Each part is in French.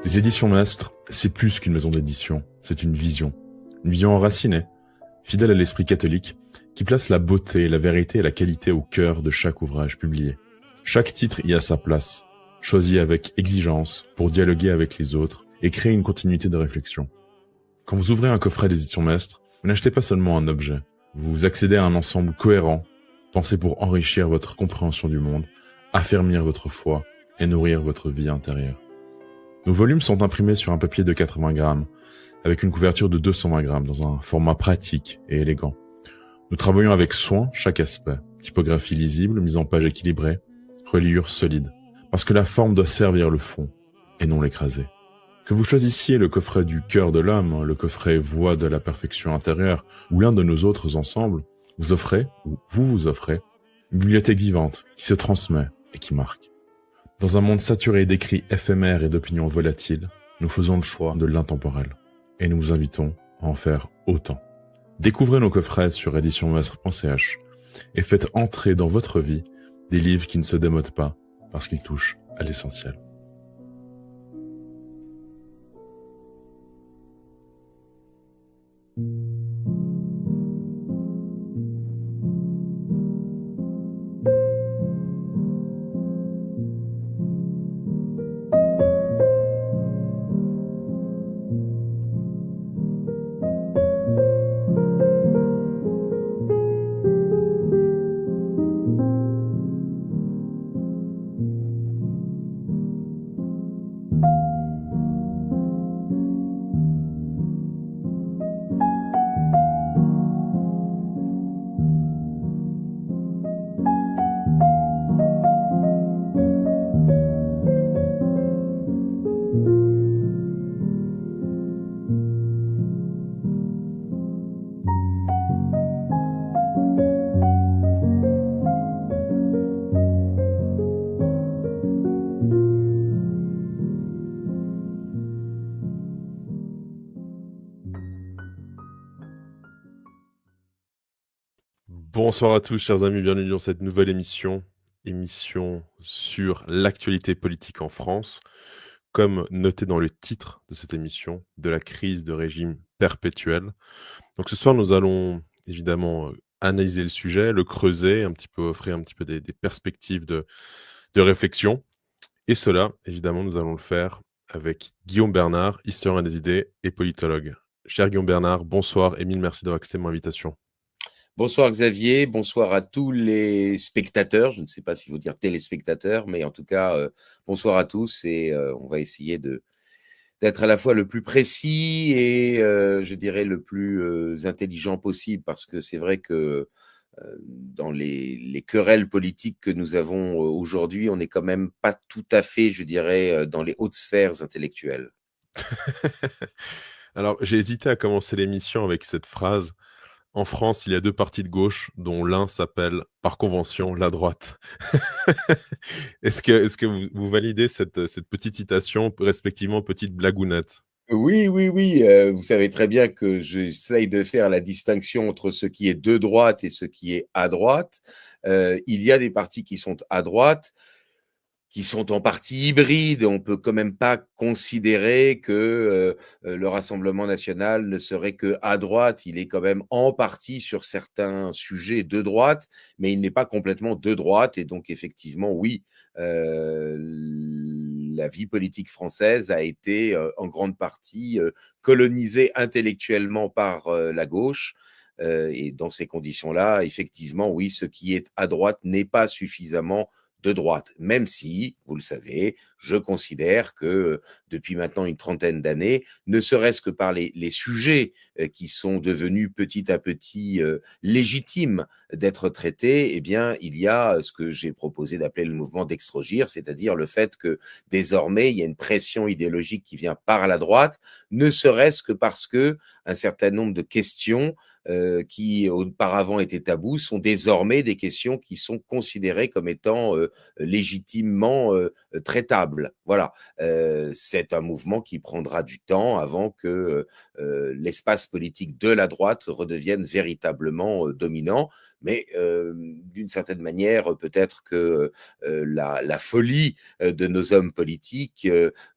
Les éditions Mastre, c'est plus qu'une maison d'édition, c'est une vision. Une vision enracinée, fidèle à l'esprit catholique, qui place la beauté, la vérité et la qualité au cœur de chaque ouvrage publié. Chaque titre y a sa place, choisi avec exigence pour dialoguer avec les autres et créer une continuité de réflexion. Quand vous ouvrez un coffret d'édition Mastre, vous n'achetez pas seulement un objet, vous accédez à un ensemble cohérent, pensé pour enrichir votre compréhension du monde, affermir votre foi et nourrir votre vie intérieure. Nos volumes sont imprimés sur un papier de 80 grammes, avec une couverture de 220 grammes dans un format pratique et élégant. Nous travaillons avec soin chaque aspect, typographie lisible, mise en page équilibrée, reliure solide, parce que la forme doit servir le fond et non l'écraser. Que vous choisissiez le coffret du cœur de l'homme, le coffret voix de la perfection intérieure ou l'un de nos autres ensembles, vous offrez, ou vous offrez, une bibliothèque vivante qui se transmet et qui marque. Dans un monde saturé d'écrits éphémères et d'opinions volatiles, nous faisons le choix de l'intemporel. Et nous vous invitons à en faire autant. Découvrez nos coffrets sur éditionmastre.ch et faites entrer dans votre vie des livres qui ne se démodent pas parce qu'ils touchent à l'essentiel. Bonsoir à tous, chers amis, bienvenue dans cette nouvelle émission sur l'actualité politique en France. Comme noté dans le titre de cette émission, de la crise de régime perpétuelle. Donc ce soir, nous allons évidemment analyser le sujet, le creuser, un petit peu offrir un petit peu des perspectives de réflexion. Et cela, évidemment, nous allons le faire avec Guillaume Bernard, historien des idées et politologue. Cher Guillaume Bernard, bonsoir et mille merci d'avoir accepté mon invitation. Bonsoir Xavier, bonsoir à tous les spectateurs, je ne sais pas s'il faut dire téléspectateurs, mais en tout cas, bonsoir à tous et on va essayer d'être à la fois le plus précis et je dirais le plus intelligent possible, parce que c'est vrai que dans les querelles politiques que nous avons aujourd'hui, on n'est quand même pas tout à fait, je dirais, dans les hautes sphères intellectuelles. Alors, j'ai hésité à commencer l'émission avec cette phrase. En France, il y a deux partis de gauche, dont l'un s'appelle, par convention, la droite. Est-ce que vous validez cette petite citation, respectivement petite blagounette? Oui, oui, oui, vous savez très bien que j'essaye de faire la distinction entre ce qui est de droite et ce qui est à droite. Il y a des partis qui sont à droite, qui sont en partie hybrides. On peut quand même pas considérer que le Rassemblement national ne serait que à droite. Il est quand même en partie sur certains sujets de droite, mais il n'est pas complètement de droite. Et donc effectivement, oui, la vie politique française a été en grande partie colonisée intellectuellement par la gauche. Et dans ces conditions-là, effectivement, oui, ce qui est à droite n'est pas suffisamment de droite, même si, vous le savez, je considère que depuis maintenant une trentaine d'années, ne serait-ce que par les sujets qui sont devenus petit à petit légitimes d'être traités, eh bien, il y a ce que j'ai proposé d'appeler le mouvement d'extrogir, c'est-à-dire le fait que désormais, il y a une pression idéologique qui vient par la droite, ne serait-ce que parce que un certain nombre de questions qui auparavant étaient tabous sont désormais des questions qui sont considérées comme étant légitimement traitables. Voilà, c'est un mouvement qui prendra du temps avant que l'espace politique de la droite redevienne véritablement dominant, mais d'une certaine manière, peut-être que la folie de nos hommes politiques,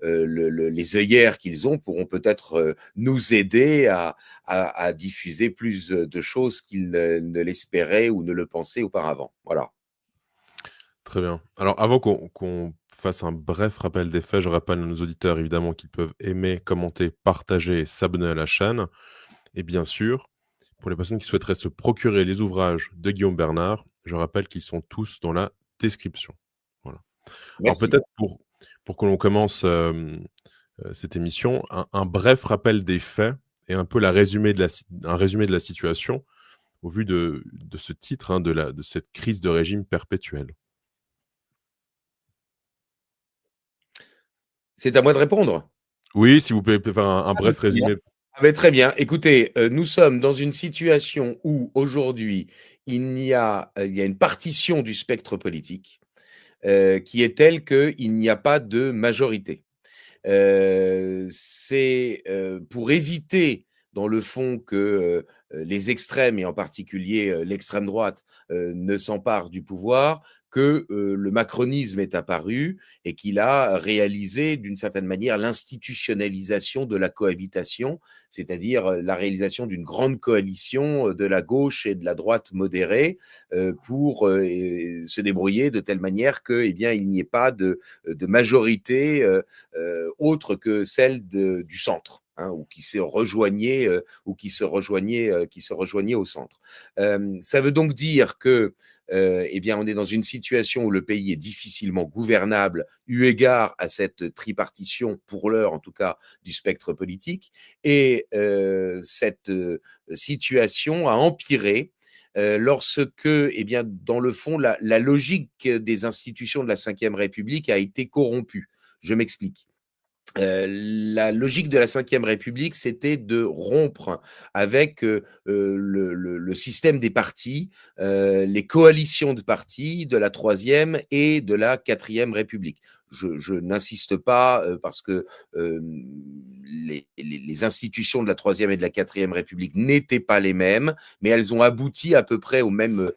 les œillères qu'ils ont pourront peut-être nous aider à diffuser plus de choses qu'ils ne l'espéraient ou ne le pensaient auparavant. Voilà. Très bien. Alors avant qu'on fasse un bref rappel des faits, je rappelle à nos auditeurs évidemment qu'ils peuvent aimer, commenter, partager et s'abonner à la chaîne. Et bien sûr, pour les personnes qui souhaiteraient se procurer les ouvrages de Guillaume Bernard, je rappelle qu'ils sont tous dans la description. Voilà. Alors Merci. peut-être pour que l'on commence cette émission, un bref rappel des faits et un peu un résumé de la situation au vu de ce titre, hein, de cette crise de régime perpétuelle. C'est à moi de répondre? Oui, si vous pouvez faire un Ah bah, bref très bien. résumé. Ah bah, très bien. Écoutez, nous sommes dans une situation où aujourd'hui, il y a une partition du spectre politique, qui est telle qu'il n'y a pas de majorité. C'est, pour éviter, dans le fond, que, les extrêmes et en particulier, l'extrême droite, ne s'emparent du pouvoir, que, le macronisme est apparu et qu'il a réalisé d'une certaine manière l'institutionnalisation de la cohabitation, c'est-à-dire, la réalisation d'une grande coalition, de la gauche et de la droite modérée, pour, se débrouiller de telle manière que, eh bien, il n'y ait pas de majorité, autre que celle du centre. Hein, ou qui se rejoignaient qui se rejoignaient au centre. Ça veut donc dire que eh bien, on est dans une situation où le pays est difficilement gouvernable, eu égard à cette tripartition, pour l'heure en tout cas, du spectre politique. Et cette situation a empiré lorsque, eh bien, dans le fond, la logique des institutions de la Ve République a été corrompue. Je m'explique. La logique de la Ve République, c'était de rompre avec, le système des partis, les coalitions de partis de la Troisième et de la Quatrième République. Je n'insiste pas, parce que, les institutions de la Troisième et de la Quatrième République n'étaient pas les mêmes, mais elles ont abouti à peu près au même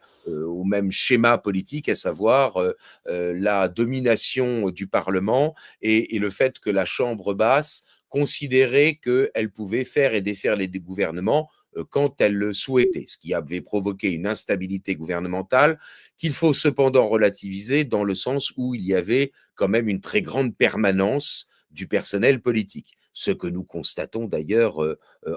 schéma politique, à savoir, la domination du parlement et le fait que la chambre basse considérait qu'elle pouvait faire et défaire les gouvernements quand elle le souhaitait, ce qui avait provoqué une instabilité gouvernementale qu'il faut cependant relativiser dans le sens où il y avait quand même une très grande permanence du personnel politique. Ce que nous constatons d'ailleurs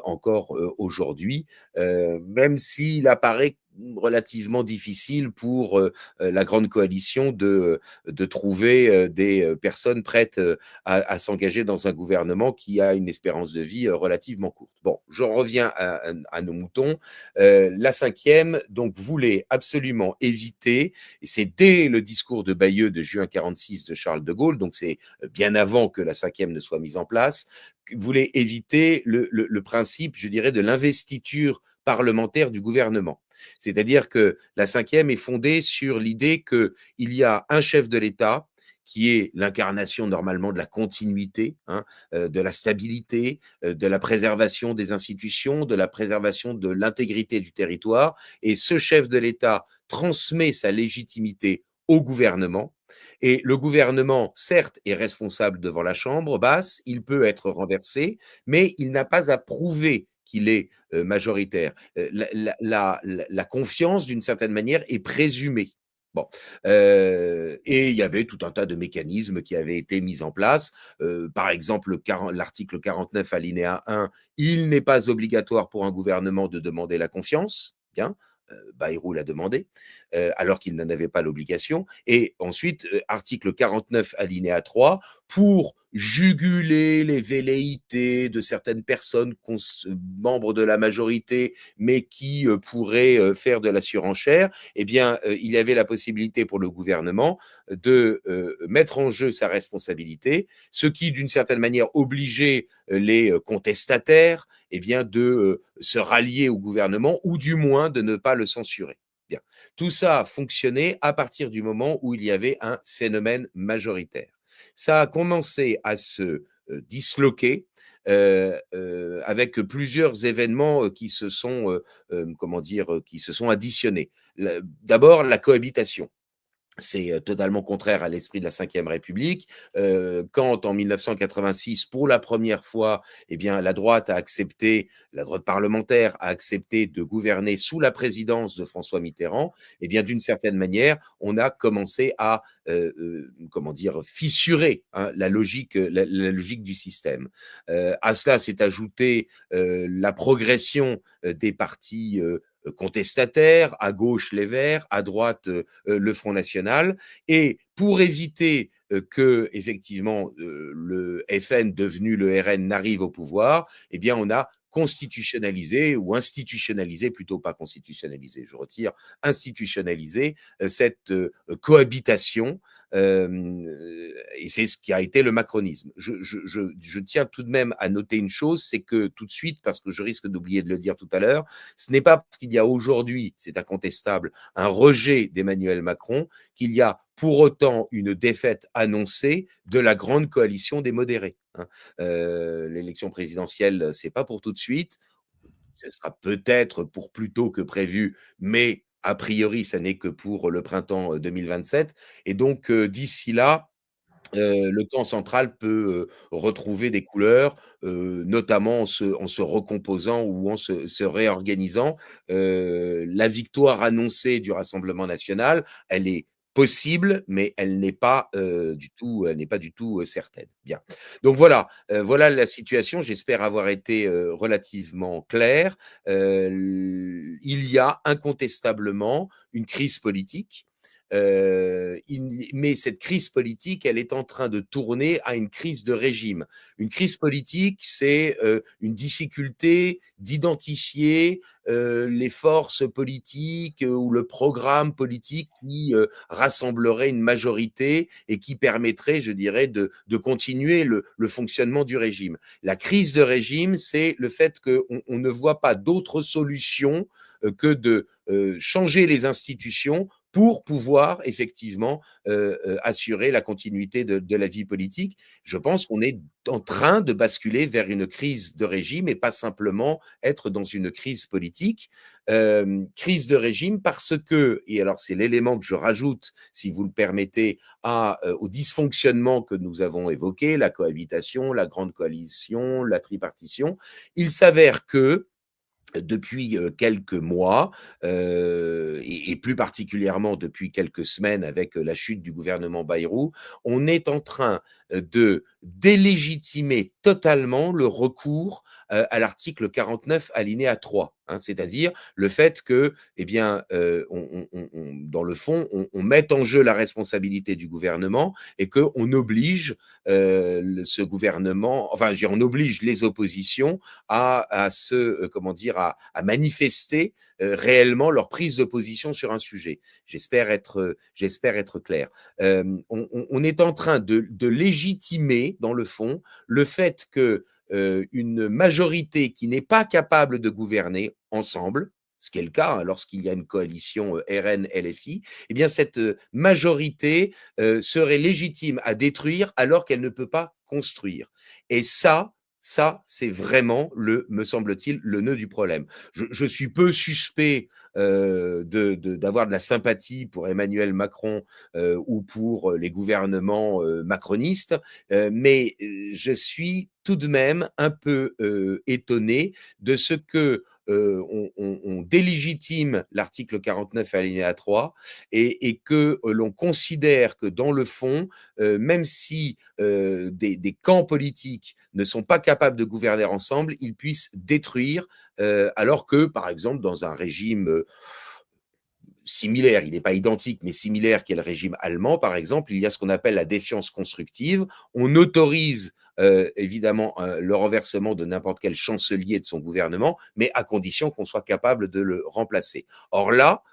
encore aujourd'hui, même s'il apparaît relativement difficile pour la grande coalition de trouver des personnes prêtes à s'engager dans un gouvernement qui a une espérance de vie relativement courte. Bon, je reviens à nos moutons. La cinquième, donc, voulait absolument éviter, et c'est dès le discours de Bayeux de juin 46 de Charles de Gaulle, donc c'est bien avant que la cinquième ne soit mise en place, voulait éviter le principe, je dirais, de l'investiture parlementaire du gouvernement. C'est-à-dire que la cinquième est fondée sur l'idée qu'il y a un chef de l'État qui est l'incarnation normalement de la continuité, hein, de la stabilité, de la préservation des institutions, de la préservation de l'intégrité du territoire. Et ce chef de l'État transmet sa légitimité au gouvernement. Et le gouvernement, certes, est responsable devant la Chambre basse, il peut être renversé, mais il n'a pas à prouver qu'il est majoritaire. La confiance, d'une certaine manière, est présumée. Bon, et il y avait tout un tas de mécanismes qui avaient été mis en place. Par exemple, l'article 49 alinéa 1, il n'est pas obligatoire pour un gouvernement de demander la confiance. Bien, Bayrou l'a demandé, alors qu'il n'en avait pas l'obligation. Et ensuite, article 49 alinéa 3, pour juguler les velléités de certaines personnes membres de la majorité, mais qui pourraient faire de la surenchère, eh bien, il y avait la possibilité pour le gouvernement de mettre en jeu sa responsabilité, ce qui, d'une certaine manière, obligeait les contestataires eh bien, de se rallier au gouvernement ou du moins de ne pas le censurer. Bien. Tout ça a fonctionné à partir du moment où il y avait un phénomène majoritaire. Ça a commencé à se disloquer avec plusieurs événements qui se sont, comment dire, qui se sont additionnés. D'abord, la cohabitation. C'est totalement contraire à l'esprit de la Ve République. Quand en 1986, pour la première fois, eh bien, la droite parlementaire a accepté de gouverner sous la présidence de François Mitterrand, eh bien, d'une certaine manière, on a commencé à, comment dire, fissurer hein, la logique du système. À cela s'est ajouté la progression des partis contestataires, à gauche les Verts, à droite le Front National. Et pour éviter que effectivement le FN devenu le RN n'arrive au pouvoir, eh bien on a constitutionnalisé ou institutionnalisé, plutôt pas constitutionnalisé, je retire, institutionnalisé cette cohabitation et c'est ce qui a été le macronisme. Je tiens tout de même à noter une chose, c'est que tout de suite, parce que je risque d'oublier de le dire tout à l'heure, ce n'est pas parce qu'il y a aujourd'hui, c'est incontestable, un rejet d'Emmanuel Macron qu'il y a pour autant une défaite annoncée de la grande coalition des modérés. Hein. L'élection présidentielle, c'est pas pour tout de suite. Ce sera peut-être pour plus tôt que prévu, mais a priori, ça n'est que pour le printemps 2027. Et donc, d'ici là, le camp central peut retrouver des couleurs, notamment en se recomposant ou en se réorganisant. La victoire annoncée du Rassemblement national, elle est possible, mais elle n'est pas du tout certaine. Bien. Donc voilà, voilà la situation. J'espère avoir été relativement clair. Il y a incontestablement une crise politique. Mais cette crise politique, elle est en train de tourner à une crise de régime. Une crise politique, c'est une difficulté d'identifier les forces politiques ou le programme politique qui rassemblerait une majorité et qui permettrait, je dirais, de continuer le fonctionnement du régime. La crise de régime, c'est le fait qu'on ne voit pas d'autre solution que de changer les institutions pour pouvoir effectivement assurer la continuité de la vie politique. Je pense qu'on est en train de basculer vers une crise de régime et pas simplement être dans une crise politique. Crise de régime parce que, et alors c'est l'élément que je rajoute, si vous le permettez, au dysfonctionnement que nous avons évoqué, la cohabitation, la grande coalition, la tripartition, il s'avère que depuis quelques mois, et plus particulièrement depuis quelques semaines avec la chute du gouvernement Bayrou, on est en train de délégitimer totalement le recours à l'article 49 alinéa 3. Hein, c'est-à-dire le fait que, eh bien, dans le fond, on mette en jeu la responsabilité du gouvernement et qu'on oblige ce gouvernement, enfin, on oblige les oppositions comment dire, à manifester réellement leur prise de position sur un sujet. J'espère être clair. On est en train de légitimer, dans le fond, le fait que une majorité qui n'est pas capable de gouverner ensemble, ce qui est le cas hein, lorsqu'il y a une coalition RN-LFI, eh bien cette majorité serait légitime à détruire alors qu'elle ne peut pas construire. Et ça, c'est vraiment, me semble-t-il, le nœud du problème. Je suis peu suspect d'avoir de la sympathie pour Emmanuel Macron ou pour les gouvernements macronistes, mais je suis tout de même un peu étonné de ce que on délégitime l'article 49 alinéa 3 et que l'on considère que dans le fond, même si des camps politiques ne sont pas capables de gouverner ensemble, ils puissent détruire, alors que, par exemple, dans un régime similaire, il n'est pas identique, mais similaire, qui est le régime allemand, par exemple, il y a ce qu'on appelle la défiance constructive. On autorise évidemment le renversement de n'importe quel chancelier de son gouvernement, mais à condition qu'on soit capable de le remplacer. Or là,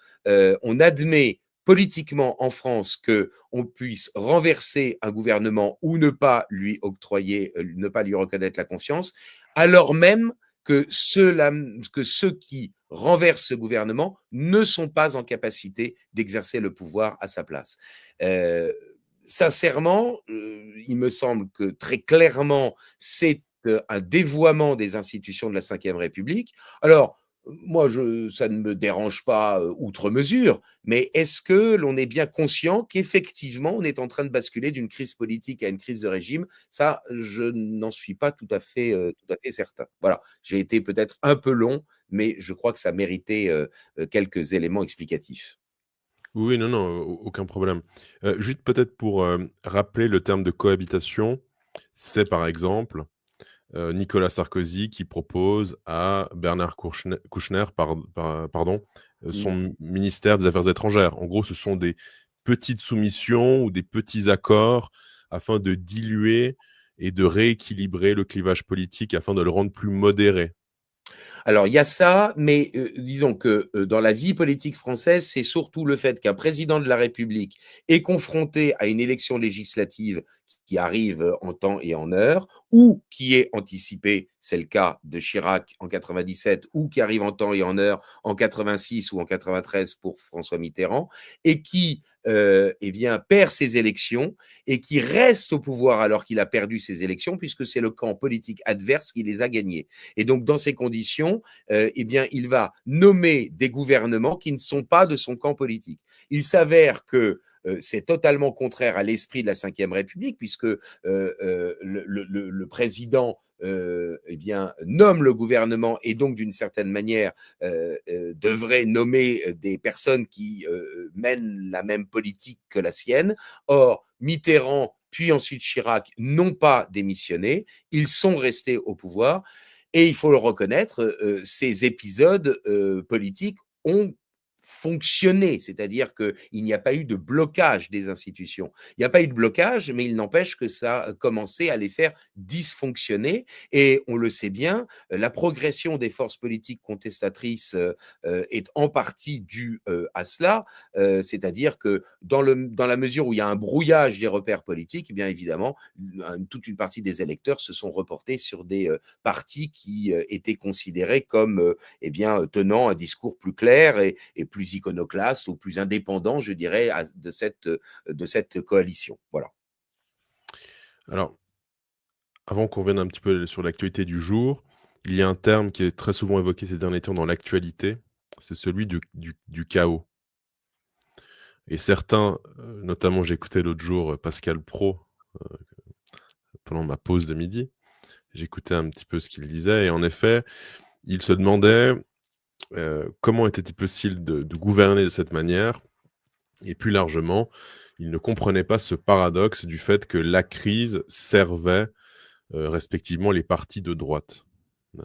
on admet politiquement en France qu'on puisse renverser un gouvernement ou ne pas lui octroyer, ne pas lui reconnaître la confiance, alors même que ceux qui renversent ce gouvernement ne sont pas en capacité d'exercer le pouvoir à sa place. Sincèrement, il me semble que très clairement, c'est un dévoiement des institutions de la Ve République. Alors, moi, ça ne me dérange pas outre mesure, mais est-ce que l'on est bien conscient qu'effectivement, on est en train de basculer d'une crise politique à une crise de régime? Ça, je n'en suis pas tout à fait certain. Voilà, j'ai été peut-être un peu long, mais je crois que ça méritait quelques éléments explicatifs. Oui, non, non, aucun problème. Juste peut-être pour, rappeler le terme de cohabitation, c'est par exemple, Nicolas Sarkozy qui propose à Bernard Kouchner, pardon, Mmh. son ministère des Affaires étrangères. En gros, ce sont des petites soumissions ou des petits accords afin de diluer et de rééquilibrer le clivage politique afin de le rendre plus modéré. Alors, il y a ça, mais disons que dans la vie politique française, c'est surtout le fait qu'un président de la République est confronté à une élection législative qui arrive en temps et en heure, ou qui est anticipée, c'est le cas de Chirac en 97, ou qui arrive en temps et en heure en 86 ou en 93 pour François Mitterrand, et qui eh bien, perd ses élections et qui reste au pouvoir alors qu'il a perdu ses élections, puisque c'est le camp politique adverse qui les a gagnées. Et donc, dans ces conditions, eh bien, il va nommer des gouvernements qui ne sont pas de son camp politique. Il s'avère que c'est totalement contraire à l'esprit de la Ve République, puisque le président eh bien, nomme le gouvernement et donc, d'une certaine manière, devrait nommer des personnes qui mènent la même politique que la sienne. Or, Mitterrand, puis ensuite Chirac, n'ont pas démissionné, ils sont restés au pouvoir. Et il faut le reconnaître, ces épisodes politiques ont fonctionné, c'est-à-dire qu'il n'y a pas eu de blocage des institutions. Il n'y a pas eu de blocage, mais il n'empêche que ça a commencé à les faire dysfonctionner. Et on le sait bien, la progression des forces politiques contestatrices est en partie due à cela, c'est-à-dire que dans la mesure où il y a un brouillage des repères politiques, eh bien évidemment, toute une partie des électeurs se sont reportés sur des partis qui étaient considérés comme eh bien, tenant un discours plus clair et plus iconoclaste ou plus indépendant, je dirais, de cette coalition. Voilà. Alors, avant qu'on revienne un petit peu sur l'actualité du jour, il y a un terme qui est très souvent évoqué ces derniers temps dans l'actualité, c'est celui du chaos. Et certains, notamment j'ai écouté l'autre jour Pascal Praud, pendant ma pause de midi. J'écoutais un petit peu ce qu'il disait et en effet, il se demandait, comment était-il possible de gouverner de cette manière? Et plus largement, il ne comprenait pas ce paradoxe du fait que la crise servait, respectivement les partis de droite,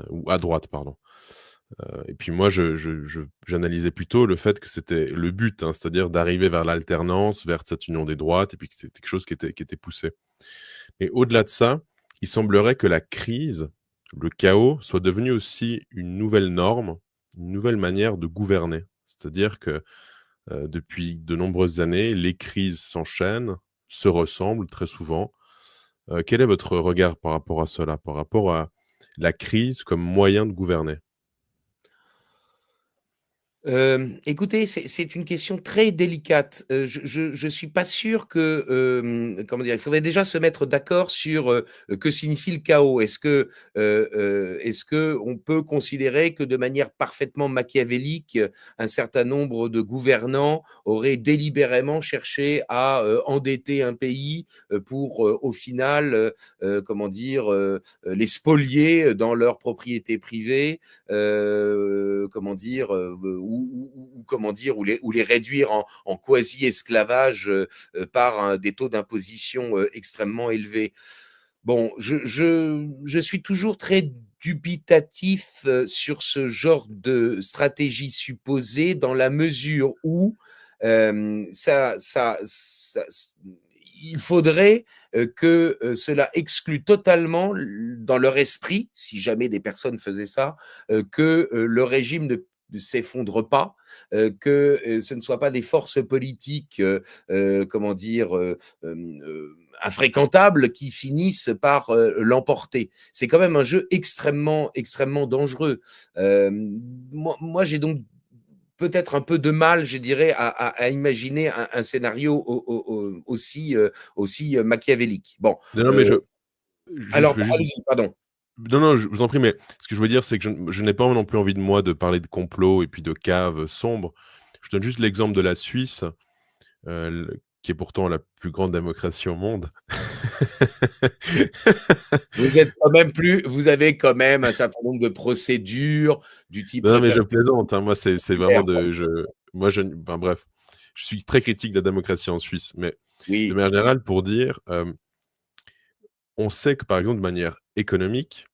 ou à droite, pardon. Et puis moi, j'analysais plutôt le fait que c'était le but, hein, c'est-à-dire d'arriver vers l'alternance, vers cette union des droites et puis que c'était quelque chose qui était poussé. Et au-delà de ça, il semblerait que la crise, le chaos, soit devenu aussi une nouvelle norme, une nouvelle manière de gouverner. C'est-à-dire que, depuis de nombreuses années, les crises s'enchaînent, se ressemblent très souvent. Quel est votre regard par rapport à cela? Par rapport à la crise comme moyen de gouverner? Écoutez, c'est une question très délicate. Je suis pas sûr que, comment dire? Il faudrait déjà se mettre d'accord sur, que signifie le chaos. Est-ce qu'on peut considérer que de manière parfaitement machiavélique, un certain nombre de gouvernants auraient délibérément cherché à, endetter un pays, pour, au final, comment dire? Les spolier dans leurs propriétés privées, comment dire? Comment dire, ou les réduire en quasi-esclavage par des taux d'imposition extrêmement élevés. Bon, je suis toujours très dubitatif sur ce genre de stratégie supposée dans la mesure où il faudrait que cela exclue totalement dans leur esprit, si jamais des personnes faisaient ça, que le régime ne s'effondre pas, que ce ne soit pas des forces politiques, comment dire, infréquentables qui finissent par l'emporter. C'est quand même un jeu extrêmement, extrêmement dangereux. Moi j'ai donc peut-être un peu de mal, je dirais, à imaginer un scénario aussi, aussi machiavélique. Bon, Non, non, mais je alors, vais juste. allez-y, pardon. Non, non, je vous en prie, mais ce que je veux dire, c'est que je n'ai pas non plus envie de moi de parler de complot et puis de caves sombres. Je donne juste l'exemple de la Suisse, qui est pourtant la plus grande démocratie au monde. Vous avez quand même un certain nombre de procédures du type Non, mais je référendum. plaisante, hein. Moi, c'est vraiment enfin, bref, je suis très critique de la démocratie en Suisse, mais de Oui, manière générale, pour dire, on sait que, par exemple, de manière économique,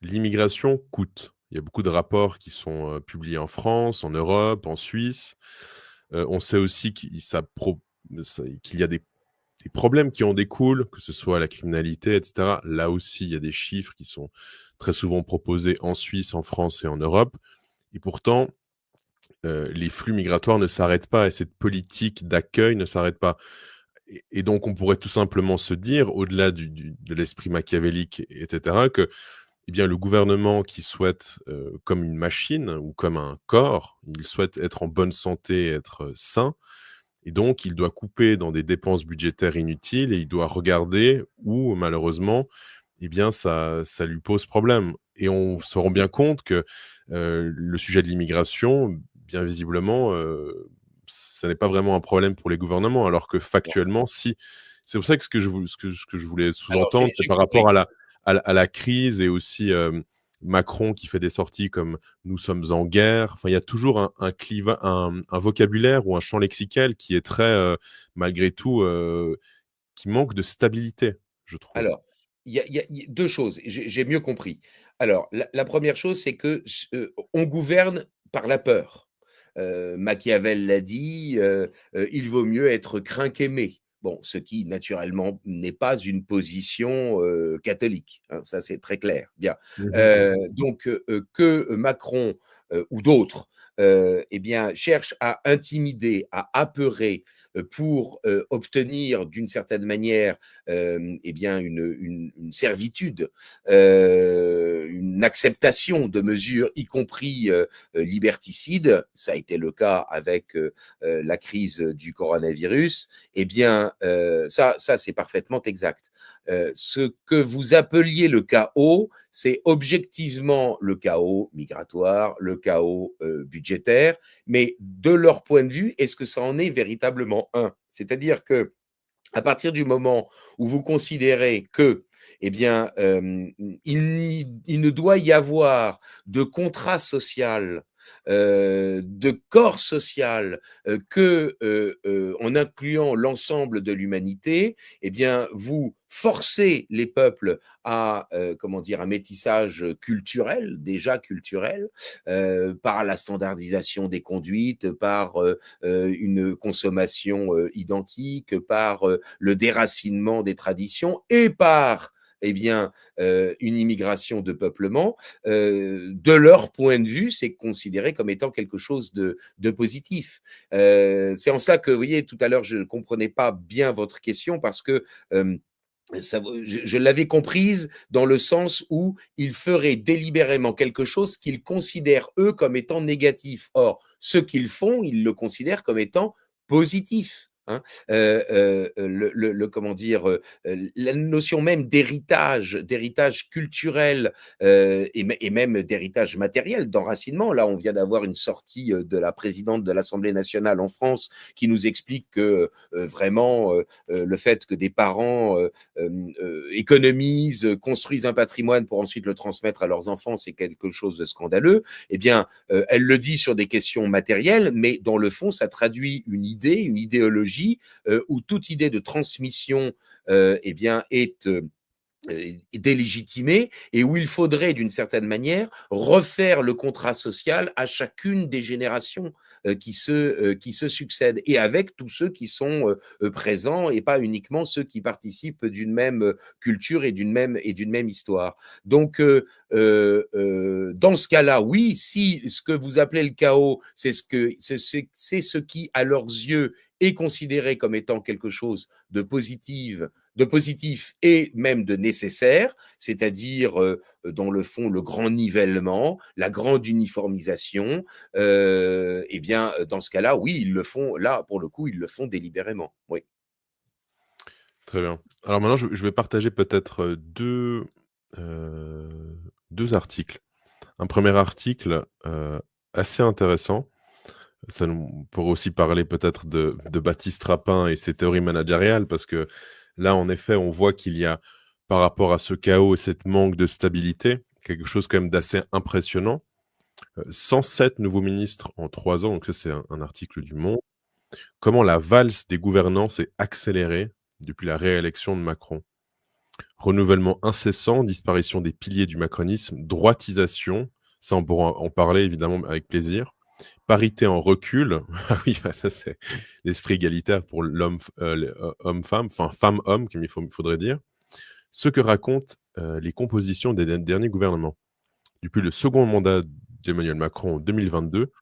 l'immigration coûte. Il y a beaucoup de rapports qui sont publiés en France, en Europe, en Suisse. On sait aussi qu'il y a des problèmes qui en découlent, que ce soit la criminalité, etc. Là aussi, il y a des chiffres qui sont très souvent proposés en Suisse, en France et en Europe. Et pourtant, les flux migratoires ne s'arrêtent pas et cette politique d'accueil ne s'arrête pas. Et donc, on pourrait tout simplement se dire, au-delà de l'esprit machiavélique, etc., que eh bien, le gouvernement qui souhaite, comme une machine ou comme un corps, il souhaite être en bonne santé, être sain, et donc il doit couper dans des dépenses budgétaires inutiles et il doit regarder où, malheureusement, eh bien, ça lui pose problème. Et on se rend bien compte que le sujet de l'immigration, bien visiblement, ça n'est pas vraiment un problème pour les gouvernements, alors que factuellement, si. C'est pour ça que ce que je voulais alors sous-entendre, c'est j'ai par compris. rapport à la crise et aussi Macron qui fait des sorties comme «nous sommes en guerre». Enfin, il y a toujours un vocabulaire ou un champ lexical qui est très, malgré tout, qui manque de stabilité, je trouve. Alors, il y a 2 choses, j'ai mieux compris. Alors, la 1re chose, c'est que on gouverne par la peur. Machiavel l'a dit, «Il vaut mieux être craint qu'aimé». Bon, ce qui naturellement n'est pas une position, catholique, hein, ça c'est très clair. Bien, Mmh. donc que Macron, ou d'autres, eh bien, cherchent à intimider, à apeurer, pour, obtenir d'une certaine manière, eh bien une servitude, une acceptation de mesures, y compris liberticides, ça a été le cas avec la crise du coronavirus, eh bien ça c'est parfaitement exact. Ce que vous appeliez le chaos, c'est objectivement le chaos migratoire, le chaos budgétaire, mais de leur point de vue, est-ce que ça en est véritablement un? C'est-à-dire que à partir du moment où vous considérez que, eh bien, il ne doit y avoir de contrat social, de corps social, que, en incluant l'ensemble de l'humanité, eh bien, vous forcez les peuples à, comment dire, un métissage culturel, déjà culturel, par la standardisation des conduites, par, une consommation, identique, par, le déracinement des traditions et par eh bien, une immigration de peuplement, de leur point de vue, c'est considéré comme étant quelque chose de positif. C'est en cela que, vous voyez, tout à l'heure, je ne comprenais pas bien votre question parce que je l'avais comprise dans le sens où ils feraient délibérément quelque chose qu'ils considèrent, eux, comme étant négatif. Or, ce qu'ils font, ils le considèrent comme étant positif. Hein. Comment dire, la notion même d'héritage culturel et même d'héritage matériel, d'enracinement. Là, on vient d'avoir une sortie de la présidente de l'Assemblée nationale en France qui nous explique que vraiment le fait que des parents économisent, construisent un patrimoine pour ensuite le transmettre à leurs enfants, c'est quelque chose de scandaleux. Eh bien, elle le dit sur des questions matérielles, mais dans le fond, ça traduit une idée, une idéologie où toute idée de transmission, eh bien, est délégitimé et où il faudrait d'une certaine manière refaire le contrat social à chacune des générations qui se succèdent et avec tous ceux qui sont présents et pas uniquement ceux qui participent d'une même culture et d'une même histoire. Donc dans ce cas-là, oui, si ce que vous appelez le chaos, c'est ce qui à leurs yeux est considéré comme étant quelque chose de positif et même de nécessaire, c'est-à-dire dans le fond le grand nivellement, la grande uniformisation, eh bien dans ce cas-là, oui, ils le font, là pour le coup, ils le font délibérément. Oui. Très bien. Alors maintenant, je vais partager peut-être deux articles. Un premier article assez intéressant. Ça nous pourrait aussi parler peut-être de Baptiste Rapin et ses théories managériales, parce que là, en effet, on voit qu'il y a, par rapport à ce chaos et cette manque de stabilité, quelque chose quand même d'assez impressionnant. 107 nouveaux ministres en 3 ans, donc ça c'est un article du Monde. Comment la valse des gouvernants s'est accélérée depuis la réélection de Macron. Renouvellement incessant, disparition des piliers du macronisme, droitisation, ça on pourra en parler évidemment avec plaisir. Parité en recul, ah oui, bah ça c'est l'esprit égalitaire pour l'homme, homme-femme, enfin femme-homme, comme faudrait dire. Ce que racontent les compositions des derniers gouvernements. Depuis le second mandat d'Emmanuel Macron en 2022,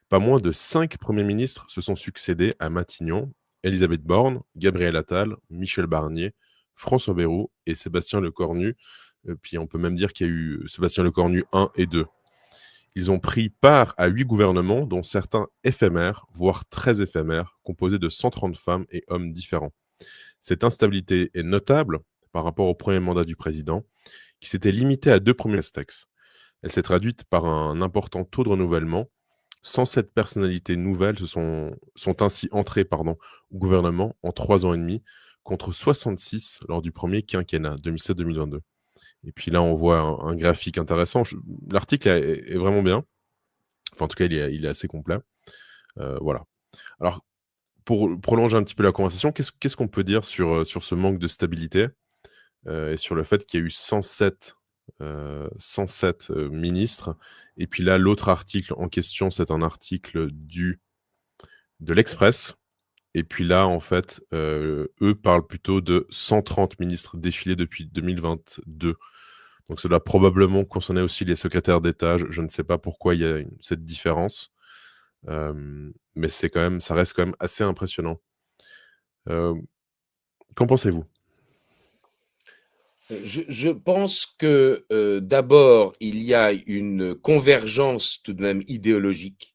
pas moins de 5 premiers ministres se sont succédés à Matignon: Elisabeth Borne, Gabriel Attal, Michel Barnier, François Bayrou et Sébastien Lecornu. Puis on peut même dire qu'il y a eu Sébastien Lecornu 1 et 2. Ils ont pris part à 8 gouvernements, dont certains éphémères, voire très éphémères, composés de 130 femmes et hommes différents. Cette instabilité est notable par rapport au premier mandat du président, qui s'était limité à 2 premiers textes. Elle s'est traduite par un important taux de renouvellement. 107 personnalités nouvelles sont ainsi entrées au gouvernement en 3 ans et demi, contre 66 lors du premier quinquennat 2007-2022. Et puis là, on voit un graphique intéressant. L'article est vraiment bien. Enfin, en tout cas, il est assez complet. Voilà. Alors, pour prolonger un petit peu la conversation, qu'est-ce qu'on peut dire sur ce manque de stabilité et sur le fait qu'il y a eu 107 ministres. Et puis là, l'autre article en question, c'est un article de l'Express. Et puis là, en fait, eux parlent plutôt de 130 ministres défilés depuis 2022. Donc ça doit probablement concerner aussi les secrétaires d'État. Je ne sais pas pourquoi il y a cette différence. Mais ça reste quand même assez impressionnant. Qu'en pensez-vous? Je pense que d'abord, il y a une convergence tout de même idéologique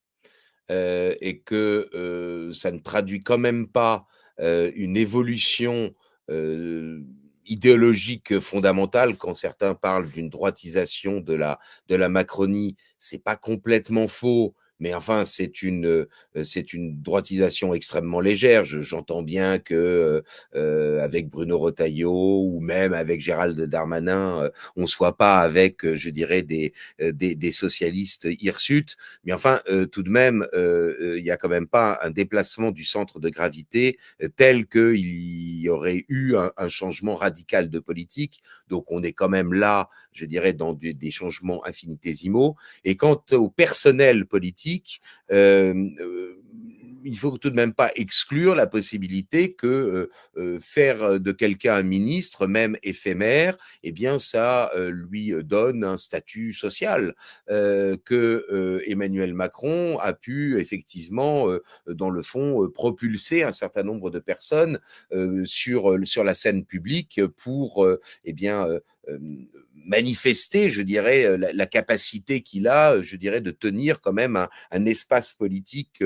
et que ça ne traduit quand même pas une évolution euh, idéologique fondamentale. Quand certains parlent d'une droitisation de la Macronie, c'est pas complètement faux. Mais enfin, c'est une droitisation extrêmement légère. J'entends bien que avec Bruno Retailleau ou même avec Gérald Darmanin, on soit pas avec, je dirais, des socialistes hirsutes. Mais enfin, tout de même, il y a quand même pas un déplacement du centre de gravité tel qu'il y aurait eu un changement radical de politique. Donc, on est quand même là, je dirais, dans des changements infinitésimaux. Et quant au personnel politique, il faut tout de même pas exclure la possibilité que faire de quelqu'un un ministre, même éphémère, eh bien, ça lui donne un statut social que Emmanuel Macron a pu effectivement, dans le fond, propulser un certain nombre de personnes sur la scène publique pour eh bien, manifester, je dirais, la capacité qu'il a, je dirais, de tenir quand même un espace politique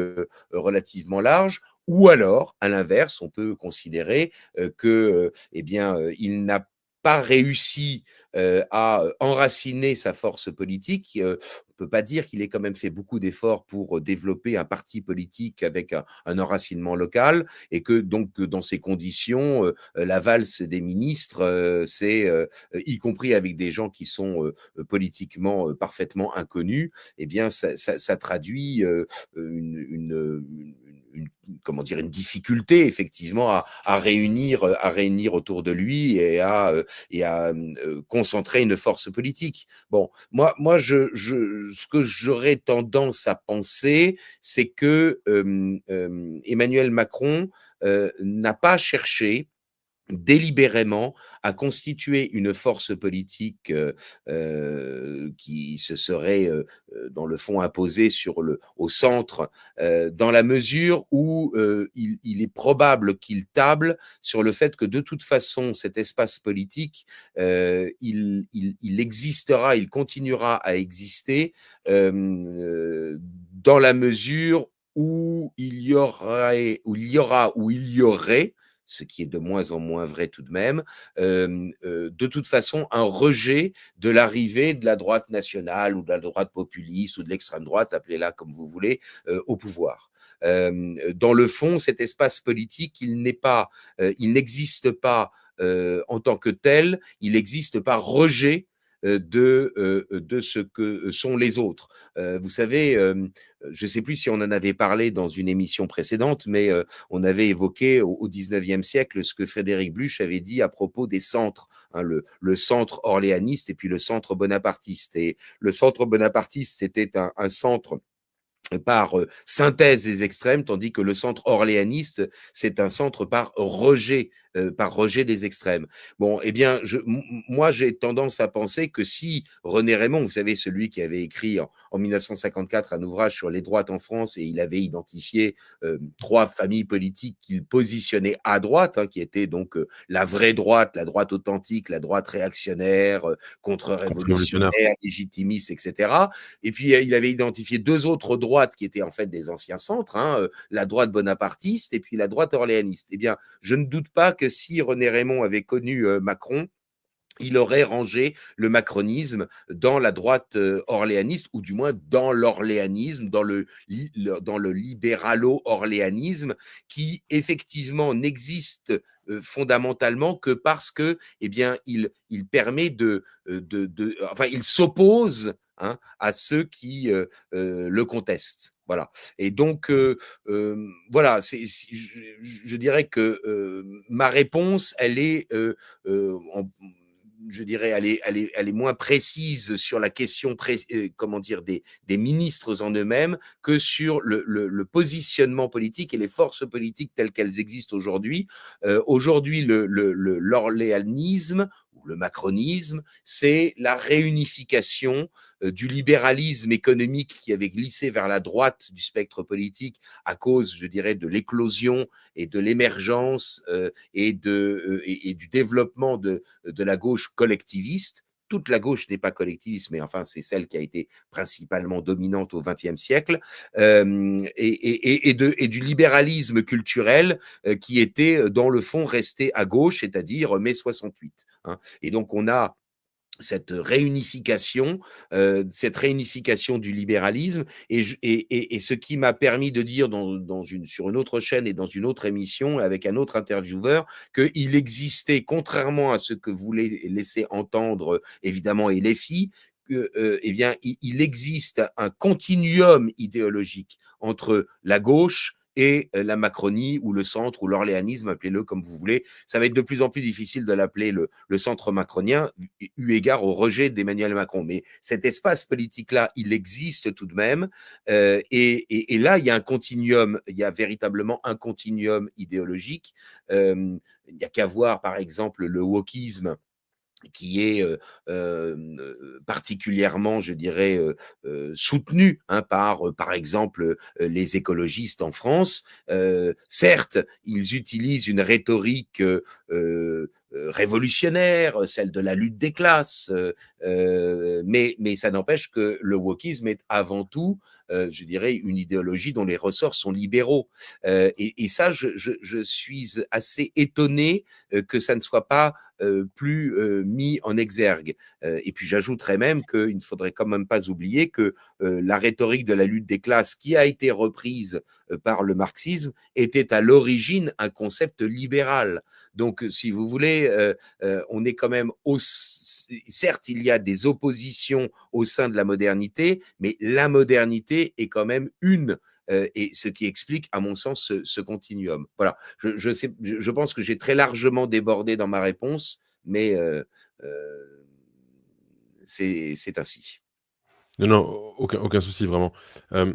relativement large. Ou alors, à l'inverse, on peut considérer que, eh bien, il n'a pas réussi à enraciner sa force politique. On peut pas dire qu'il ait quand même fait beaucoup d'efforts pour développer un parti politique avec un enracinement local et que donc dans ces conditions, la valse des ministres, c'est y compris avec des gens qui sont politiquement parfaitement inconnus, eh bien ça traduit comment dire, une difficulté effectivement à réunir autour de lui et à concentrer une force politique. Bon, moi ce que j'aurais tendance à penser, c'est que Emmanuel Macron n'a pas cherché délibérément à constituer une force politique qui se serait dans le fond imposée au centre, dans la mesure où il est probable qu'il table sur le fait que de toute façon cet espace politique il existera, il continuera à exister dans la mesure où il y aurait, ce qui est de moins en moins vrai tout de même, de toute façon un rejet de l'arrivée de la droite nationale ou de la droite populiste ou de l'extrême droite, appelez-la comme vous voulez, au pouvoir. Dans le fond, cet espace politique, il n'existe pas en tant que tel, il existe par rejet de ce que sont les autres. Vous savez, je ne sais plus si on en avait parlé dans une émission précédente, mais on avait évoqué au 19e siècle ce que Frédéric Bluch avait dit à propos des centres, hein, le centre orléaniste et puis le centre bonapartiste. Et le centre bonapartiste, c'était un centre par synthèse des extrêmes, tandis que le centre orléaniste, c'est un centre par rejet des extrêmes. Bon, eh bien, moi, j'ai tendance à penser que si René Raymond, vous savez, celui qui avait écrit en 1954 un ouvrage sur les droites en France, et il avait identifié 3 familles politiques qu'il positionnait à droite, hein, qui étaient donc la vraie droite, la droite authentique, la droite réactionnaire, contre-révolutionnaire, légitimiste, etc. Et puis, il avait identifié 2 autres droites qui étaient en fait des anciens centres, hein, la droite bonapartiste et puis la droite orléaniste. Eh bien, je ne doute pas que si René Raymond avait connu Macron, il aurait rangé le macronisme dans la droite orléaniste, ou du moins dans l'orléanisme, dans le libéralo-orléanisme, qui effectivement n'existe fondamentalement que parce que, eh bien, il permet enfin, il s'oppose, hein, à ceux qui le contestent. Voilà. Et donc, voilà, je dirais que ma réponse, elle est je dirais, elle est moins précise sur la question comment dire, des ministres en eux-mêmes que sur le positionnement politique et les forces politiques telles qu'elles existent aujourd'hui. Aujourd'hui, l'orléanisme ou le macronisme, c'est la réunification du libéralisme économique qui avait glissé vers la droite du spectre politique à cause, je dirais, de l'éclosion et de l'émergence et du développement de la gauche collectiviste. Toute la gauche n'est pas collectiviste, mais enfin, c'est celle qui a été principalement dominante au XXe siècle, et du libéralisme culturel qui était, dans le fond, resté à gauche, c'est-à-dire mai 68. Hein. Et donc, on a cette réunification du libéralisme, et ce qui m'a permis de dire sur une autre chaîne et dans une autre émission avec un autre intervieweur qu'il existait, contrairement à ce que voulait laisser entendre évidemment LFI, eh bien, il existe un continuum idéologique entre la gauche et la Macronie ou le centre ou l'orléanisme, appelez-le comme vous voulez. Ça va être de plus en plus difficile de l'appeler le centre macronien, eu égard au rejet d'Emmanuel Macron. Mais cet espace politique-là, il existe tout de même. Et là, il y a un continuum, il y a véritablement un continuum idéologique. Il n'y a qu'à voir, par exemple, le wokisme, qui est particulièrement, je dirais, soutenu, hein, par exemple, les écologistes en France. Certes, ils utilisent une rhétorique révolutionnaire, celle de la lutte des classes, mais ça n'empêche que le wokisme est avant tout, je dirais, une idéologie dont les ressorts sont libéraux. Et ça, je suis assez étonné que ça ne soit pas plus mis en exergue. Et puis j'ajouterais même qu'il ne faudrait quand même pas oublier que la rhétorique de la lutte des classes, qui a été reprise par le marxisme, était à l'origine un concept libéral. Donc, si vous voulez, on est quand même certes, il y a des oppositions au sein de la modernité, mais la modernité est quand même une et ce qui explique, à mon sens, ce continuum. Voilà, je pense que j'ai très largement débordé dans ma réponse, mais c'est ainsi. Non, non, aucun souci, vraiment. Euh,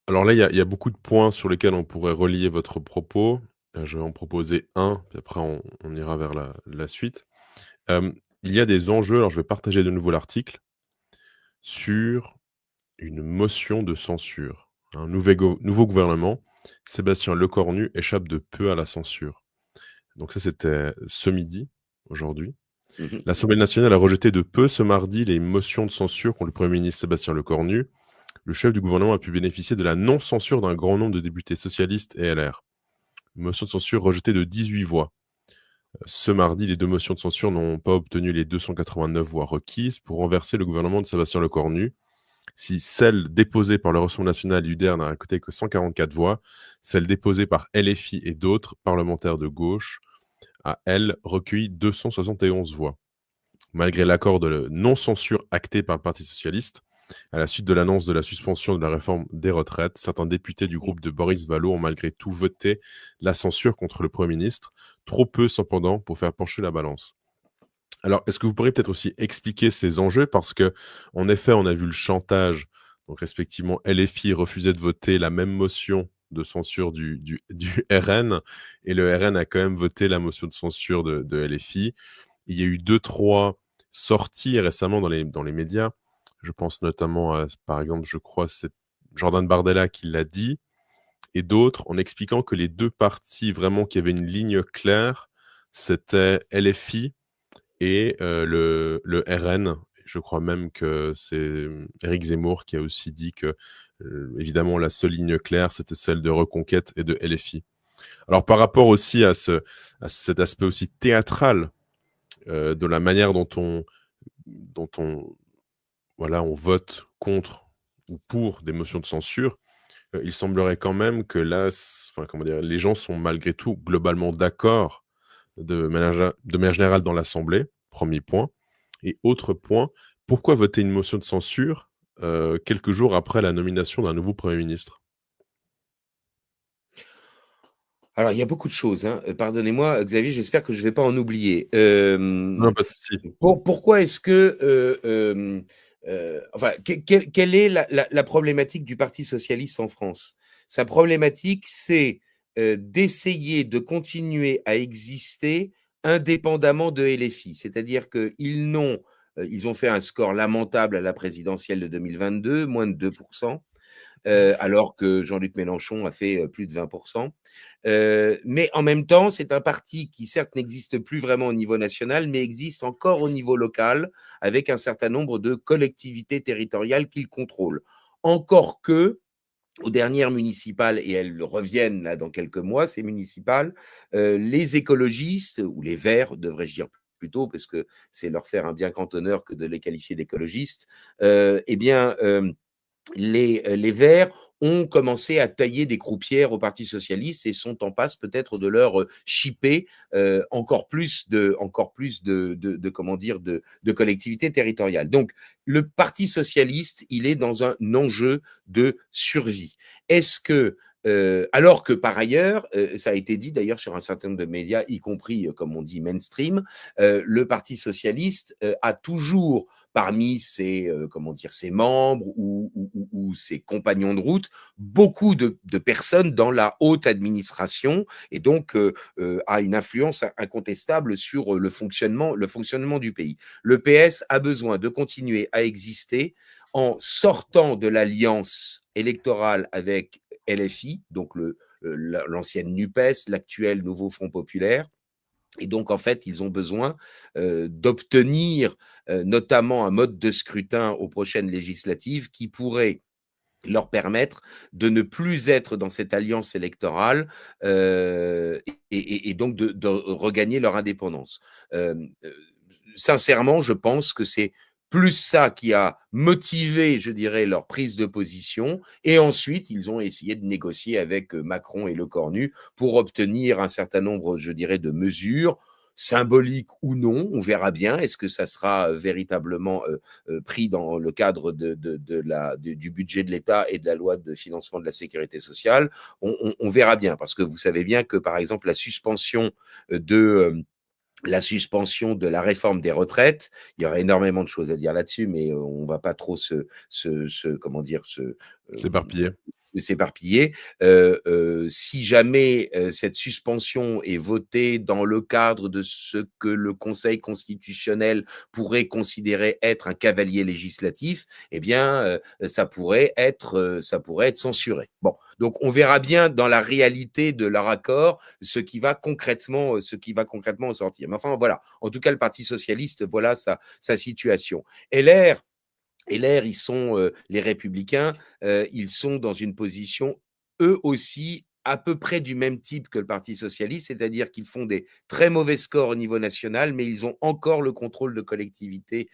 alors là, il y a beaucoup de points sur lesquels on pourrait relier votre propos. Je vais en proposer un, puis après on ira vers la suite. Euh, il y a des enjeux, alors je vais partager de nouveau l'article, sur une motion de censure. Un nouveau gouvernement, Sébastien Lecornu, échappe de peu à la censure. Donc ça, c'était ce midi, aujourd'hui. Mmh. L'Assemblée nationale a rejeté de peu ce mardi les motions de censure contre le Premier ministre Sébastien Lecornu. Le chef du gouvernement a pu bénéficier de la non-censure d'un grand nombre de députés socialistes et LR. Une motion de censure rejetée de 18 voix. Ce mardi, les deux motions de censure n'ont pas obtenu les 289 voix requises pour renverser le gouvernement de Sébastien Lecornu. Si celle déposée par le Rassemblement national et l'UDR n'a récolté que 144 voix, celle déposée par LFI et d'autres parlementaires de gauche a, elle, recueilli 271 voix. Malgré l'accord de non-censure acté par le Parti socialiste, à la suite de l'annonce de la suspension de la réforme des retraites, certains députés du groupe de Boris Vallaud ont malgré tout voté la censure contre le Premier ministre, trop peu cependant pour faire pencher la balance. Alors, est-ce que vous pourriez peut-être aussi expliquer ces enjeux? Parce que, en effet, on a vu le chantage. Donc, respectivement, LFI refusait de voter la même motion de censure du RN, et le RN a quand même voté la motion de censure de LFI. Il y a eu 2-3 sorties récemment dans les médias. Je pense notamment à, par exemple, je crois, c'est Jordan Bardella qui l'a dit, et d'autres, en expliquant que les deux partis vraiment qui avaient une ligne claire, c'était LFI et le RN. Je crois même que c'est Éric Zemmour qui a aussi dit que, évidemment, la seule ligne claire, c'était celle de Reconquête et de LFI. Alors, par rapport aussi à cet aspect aussi théâtral de la manière dont on voilà, on vote contre ou pour des motions de censure, il semblerait quand même que là, enfin, comment dire, les gens sont malgré tout globalement d'accord de manière générale dans l'Assemblée, premier point. Et autre point, pourquoi voter une motion de censure quelques jours après la nomination d'un nouveau Premier ministre? Alors, il y a beaucoup de choses, hein. Pardonnez-moi, Xavier, j'espère que je ne vais pas en oublier. Non, pas de souci. Pourquoi est-ce que, enfin, quelle est la problématique du Parti socialiste en France? Sa problématique, c'est d'essayer de continuer à exister indépendamment de LFI. C'est-à-dire ils ont fait un score lamentable à la présidentielle de 2022, moins de 2%. Alors que Jean-Luc Mélenchon a fait plus de 20%. Mais en même temps, c'est un parti qui, certes, n'existe plus vraiment au niveau national, mais existe encore au niveau local, avec un certain nombre de collectivités territoriales qu'il contrôle. Encore que, aux dernières municipales, et elles reviennent là dans quelques mois, ces municipales, les écologistes, ou les Verts, devrais-je dire plutôt, parce que c'est leur faire un bien grand honneur que de les qualifier d'écologistes, eh bien, les Verts ont commencé à tailler des croupières au Parti socialiste et sont en passe peut-être de leur chipper encore plus comment dire, de collectivités territoriales. Donc, le Parti socialiste, il est dans un enjeu de survie. Est-ce que alors que par ailleurs, ça a été dit d'ailleurs sur un certain nombre de médias, y compris, comme on dit, mainstream, le Parti socialiste a toujours parmi ses, comment dire, ses membres ou ses compagnons de route, beaucoup de personnes dans la haute administration et donc a une influence incontestable sur le fonctionnement du pays. Le PS a besoin de continuer à exister en sortant de l'alliance électorale avec LFI, donc l'ancienne NUPES, l'actuel Nouveau Front Populaire. Et donc, en fait, ils ont besoin d'obtenir notamment un mode de scrutin aux prochaines législatives qui pourrait leur permettre de ne plus être dans cette alliance électorale et donc de regagner leur indépendance. Sincèrement, je pense que c'est plus ça qui a motivé, je dirais, leur prise de position. Et ensuite, ils ont essayé de négocier avec Macron et Lecornu pour obtenir un certain nombre, je dirais, de mesures symbolique ou non, on verra bien. Est-ce que ça sera véritablement pris dans le cadre du budget de l'État et de la loi de financement de la sécurité sociale? On verra bien, parce que vous savez bien que, par exemple, de la suspension de la réforme des retraites, il y aurait énormément de choses à dire là-dessus, mais on ne va pas trop comment dire, S'éparpiller. s'éparpiller. Si jamais cette suspension est votée dans le cadre de ce que le Conseil constitutionnel pourrait considérer être un cavalier législatif, eh bien, ça pourrait être censuré. Bon, donc on verra bien dans la réalité de leur accord ce qui va concrètement en sortir. Mais enfin, voilà. En tout cas, le Parti socialiste, voilà sa situation. LR, ils sont les Républicains, ils sont dans une position, eux aussi, à peu près du même type que le Parti socialiste, c'est-à-dire qu'ils font des très mauvais scores au niveau national, mais ils ont encore le contrôle de collectivités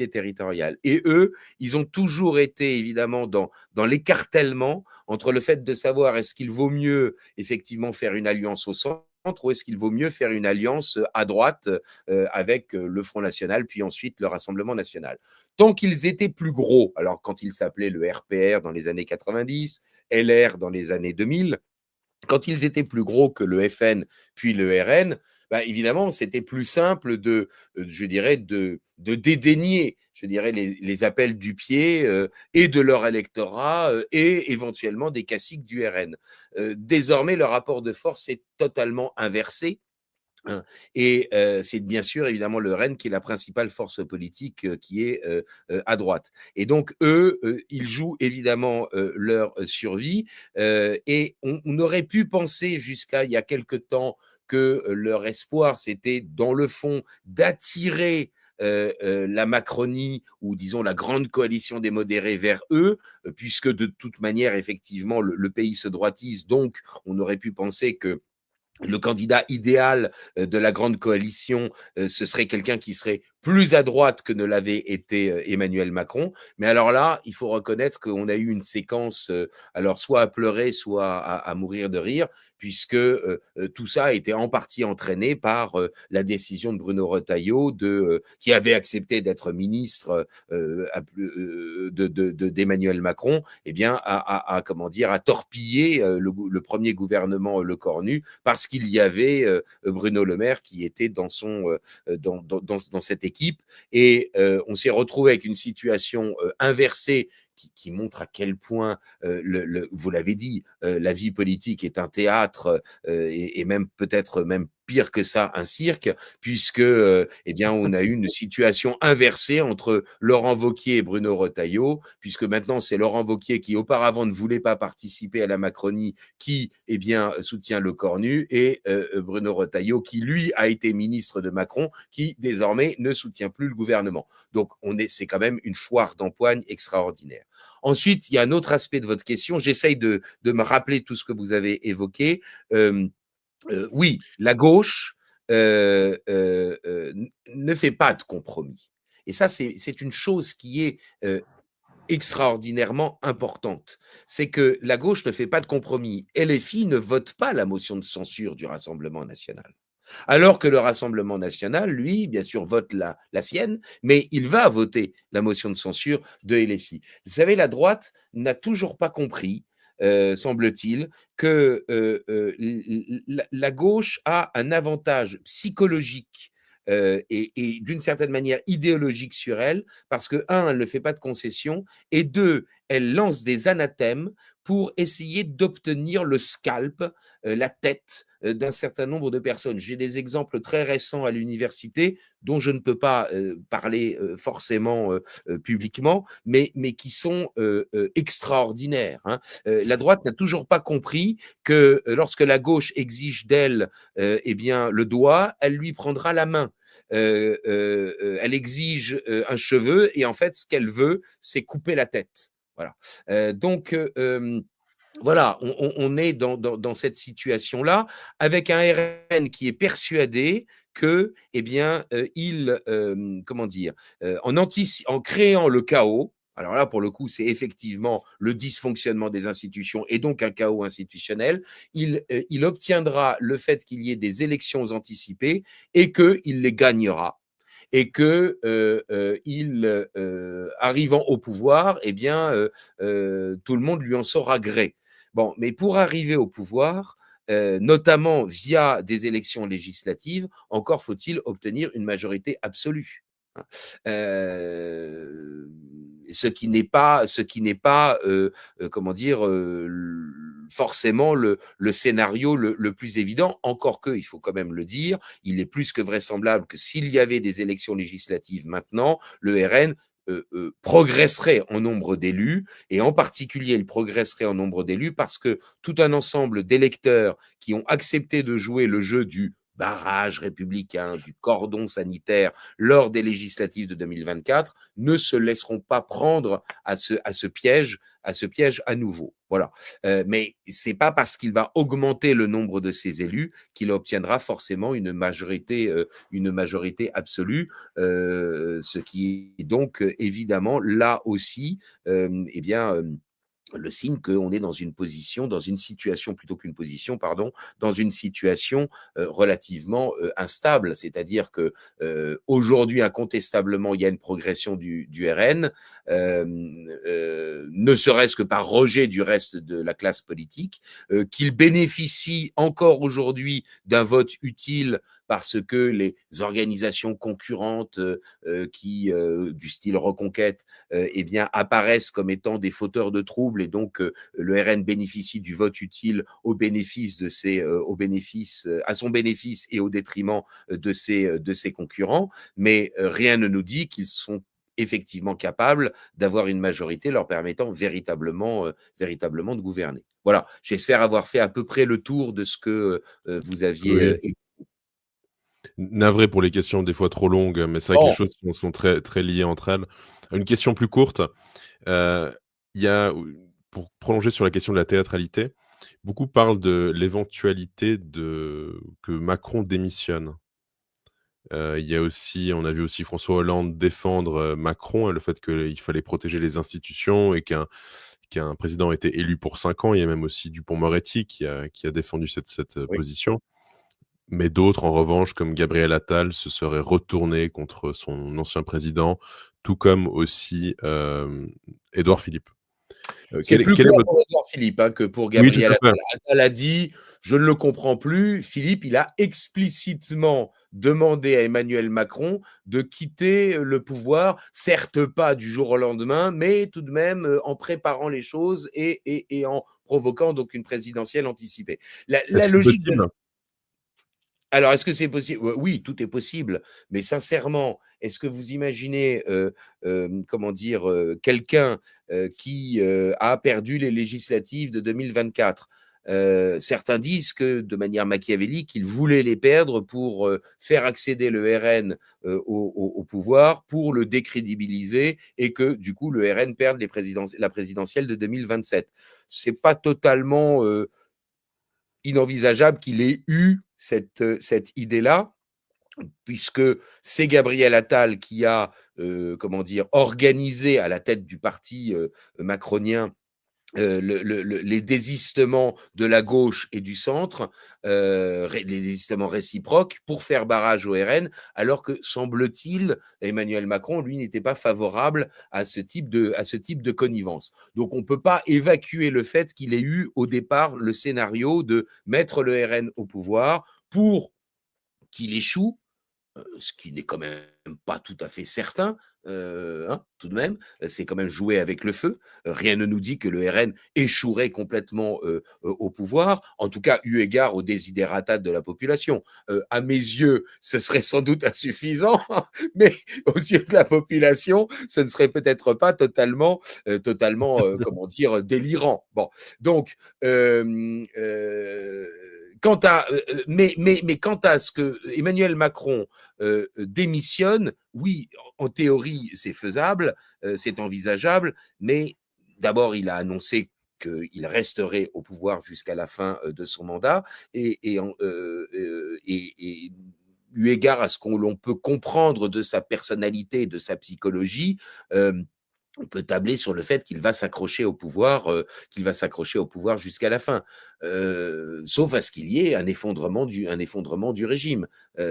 territoriales. Et eux, ils ont toujours été évidemment dans l'écartèlement entre le fait de savoir est-ce qu'il vaut mieux effectivement faire une alliance au centre, ou est-ce qu'il vaut mieux faire une alliance à droite avec le Front National, puis ensuite le Rassemblement National. Tant qu'ils étaient plus gros, alors quand ils s'appelaient le RPR dans les années 90, LR dans les années 2000, quand ils étaient plus gros que le FN puis le RN, bah évidemment, c'était plus simple je dirais, de dédaigner, je dirais, les appels du pied et de leur électorat et éventuellement des caciques du RN. Désormais, le rapport de force est totalement inversé. Et c'est bien sûr évidemment le RN qui est la principale force politique qui est à droite. Et donc eux, ils jouent évidemment leur survie et on aurait pu penser jusqu'à il y a quelque temps que leur espoir, c'était dans le fond d'attirer la Macronie ou disons la grande coalition des modérés vers eux, puisque de toute manière, effectivement, le pays se droitise. Donc, on aurait pu penser que le candidat idéal de la grande coalition, ce serait quelqu'un qui serait plus à droite que ne l'avait été Emmanuel Macron. Mais alors là, il faut reconnaître qu'on a eu une séquence, alors soit à pleurer, soit à mourir de rire, puisque tout ça a été en partie entraîné par la décision de Bruno Retailleau, qui avait accepté d'être ministre d'Emmanuel Macron, eh bien, comment dire, à torpiller le premier gouvernement Lecornu, parce qu'il y avait Bruno Le Maire qui était dans cette équipe. Et on s'est retrouvé avec une situation inversée qui montre à quel point, vous l'avez dit, la vie politique est un théâtre et même peut-être même pire que ça, un cirque, puisque eh bien, on a eu une situation inversée entre Laurent Wauquiez et Bruno Retailleau, puisque maintenant c'est Laurent Wauquiez qui auparavant ne voulait pas participer à la Macronie, qui eh bien, soutient Lecornu, et Bruno Retailleau qui lui a été ministre de Macron, qui désormais ne soutient plus le gouvernement. Donc c'est quand même une foire d'empoigne extraordinaire. Ensuite, il y a un autre aspect de votre question. J'essaye de me rappeler tout ce que vous avez évoqué. Oui, la gauche ne fait pas de compromis. Et ça, c'est une chose qui est extraordinairement importante. C'est que la gauche ne fait pas de compromis. LFI ne vote pas la motion de censure du Rassemblement national. Alors que le Rassemblement national, lui, bien sûr, vote la sienne, mais il va voter la motion de censure de LFI. Vous savez, la droite n'a toujours pas compris, semble-t-il, que la gauche a un avantage psychologique et d'une certaine manière idéologique sur elle, parce que, un, elle ne fait pas de concessions, et deux, elle lance des anathèmes pour essayer d'obtenir le scalp, la tête d'un certain nombre de personnes. J'ai des exemples très récents à l'université dont je ne peux pas parler forcément publiquement, mais qui sont extraordinaires. Hein. La droite n'a toujours pas compris que lorsque la gauche exige d'elle eh bien, le doigt, elle lui prendra la main. Elle exige un cheveu et en fait, ce qu'elle veut, c'est couper la tête. Voilà. Donc, voilà, on est dans cette situation-là, avec un RN qui est persuadé que, eh bien, comment dire, en créant le chaos, alors là, pour le coup, c'est effectivement le dysfonctionnement des institutions et donc un chaos institutionnel. Il obtiendra le fait qu'il y ait des élections anticipées et qu'il les gagnera. Et que arrivant au pouvoir, eh bien, tout le monde lui en saura gré. Bon, mais pour arriver au pouvoir, notamment via des élections législatives, encore faut-il obtenir une majorité absolue. Ce qui n'est pas comment dire, forcément le scénario le plus évident, encore que, il faut quand même le dire, il est plus que vraisemblable que s'il y avait des élections législatives maintenant, le RN progresserait en nombre d'élus, et en particulier, il progresserait en nombre d'élus parce que tout un ensemble d'électeurs qui ont accepté de jouer le jeu du barrage républicain, du cordon sanitaire lors des législatives de 2024 ne se laisseront pas prendre à ce piège à nouveau. Voilà. Mais c'est pas parce qu'il va augmenter le nombre de ses élus qu'il obtiendra forcément une majorité absolue, ce qui est donc évidemment là aussi, eh bien, le signe qu'on est dans une situation plutôt qu'une position, pardon, dans une situation relativement instable. C'est-à-dire que aujourd'hui, incontestablement, il y a une progression du RN, ne serait-ce que par rejet du reste de la classe politique, qu'il bénéficie encore aujourd'hui d'un vote utile parce que les organisations concurrentes qui, du style Reconquête, eh bien, apparaissent comme étant des fauteurs de troubles, et donc le RN bénéficie du vote utile au bénéfice à son bénéfice et au détriment de ses concurrents, mais rien ne nous dit qu'ils sont effectivement capables d'avoir une majorité leur permettant véritablement de gouverner. Voilà, j'espère avoir fait à peu près le tour de ce que vous aviez. Oui. Navré pour les questions des fois trop longues, mais c'est vrai que les Bon, choses sont très, très liées entre elles. Une question plus courte. Il y a, pour prolonger sur la question de la théâtralité, beaucoup parlent de l'éventualité que Macron démissionne. Il y a aussi on a vu aussi François Hollande défendre, Macron et le fait qu'il fallait protéger les institutions et qu'un président était élu pour 5 ans. Il y a même aussi Dupond-Moretti qui a défendu cette oui. position. Mais d'autres, en revanche, comme Gabriel Attal, se seraient retournés contre son ancien président, tout comme aussi, Édouard Philippe. C'est plus Quel est clair votre pour Édouard Philippe que pour oui, tout Gabriel à fait. Attal. Attal a dit: «Je ne le comprends plus». Philippe, il a explicitement demandé à Emmanuel Macron de quitter le pouvoir, certes pas du jour au lendemain, mais tout de même, en préparant les choses et en provoquant donc une présidentielle anticipée. La Est-ce que c'est logique de possible? Alors, est-ce que c'est possible? Oui, tout est possible, mais sincèrement, est-ce que vous imaginez, comment dire, quelqu'un, qui, a perdu les législatives de 2024? Certains disent que, de manière machiavélique, il voulait les perdre pour, faire accéder le RN, au pouvoir, pour le décrédibiliser, et que, du coup, le RN perde la présidentielle de 2027. C'est pas totalement, inenvisageable qu'il ait eu cette idée-là, puisque c'est Gabriel Attal qui a, comment dire, organisé à la tête du parti macronien les désistements de la gauche et du centre, les désistements réciproques pour faire barrage au RN, alors que, semble-t-il, Emmanuel Macron, lui, n'était pas favorable à ce type de connivence. Donc, on ne peut pas évacuer le fait qu'il ait eu au départ le scénario de mettre le RN au pouvoir pour qu'il échoue, ce qui n'est quand même pas tout à fait certain, hein, tout de même, c'est quand même jouer avec le feu. Rien ne nous dit que le RN échouerait complètement au pouvoir, en tout cas eu égard aux desiderata de la population. À mes yeux, ce serait sans doute insuffisant, mais aux yeux de la population, ce ne serait peut-être pas comment dire, délirant. Bon, donc, mais quant à ce que Emmanuel Macron démissionne, oui, en théorie, c'est faisable, c'est envisageable, mais d'abord, il a annoncé qu'il resterait au pouvoir jusqu'à la fin de son mandat, et eu égard à ce qu'on l'on peut comprendre de sa personnalité, de sa psychologie, on peut tabler sur le fait qu'il va s'accrocher au pouvoir, jusqu'à la fin, sauf à ce qu'il y ait un effondrement du régime.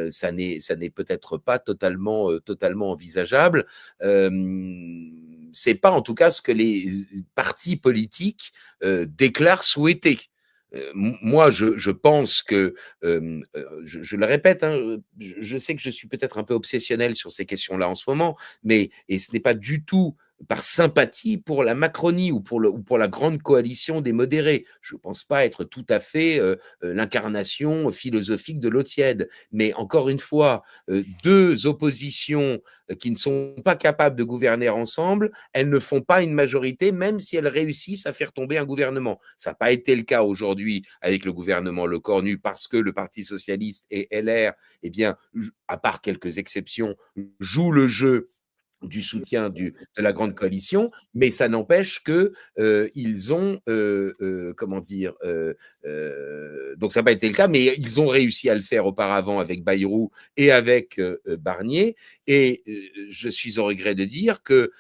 Ça n'est peut-être pas totalement envisageable. C'est pas en tout cas ce que les partis politiques déclarent souhaiter. Moi, je pense que, je le répète, hein, je sais que je suis peut-être un peu obsessionnel sur ces questions-là en ce moment, mais et ce n'est pas du tout par sympathie pour la Macronie ou pour la grande coalition des modérés. Je ne pense pas être tout à fait l'incarnation philosophique de l'eau tiède. Mais encore une fois, deux oppositions qui ne sont pas capables de gouverner ensemble, elles ne font pas une majorité, même si elles réussissent à faire tomber un gouvernement. Ça n'a pas été le cas aujourd'hui avec le gouvernement Lecornu, parce que le Parti socialiste et LR, eh bien, à part quelques exceptions, jouent le jeu du soutien de la grande coalition, mais ça n'empêche que ils ont, comment dire, donc ça n'a pas été le cas, mais ils ont réussi à le faire auparavant avec Bayrou et avec Barnier, et je suis au regret de dire que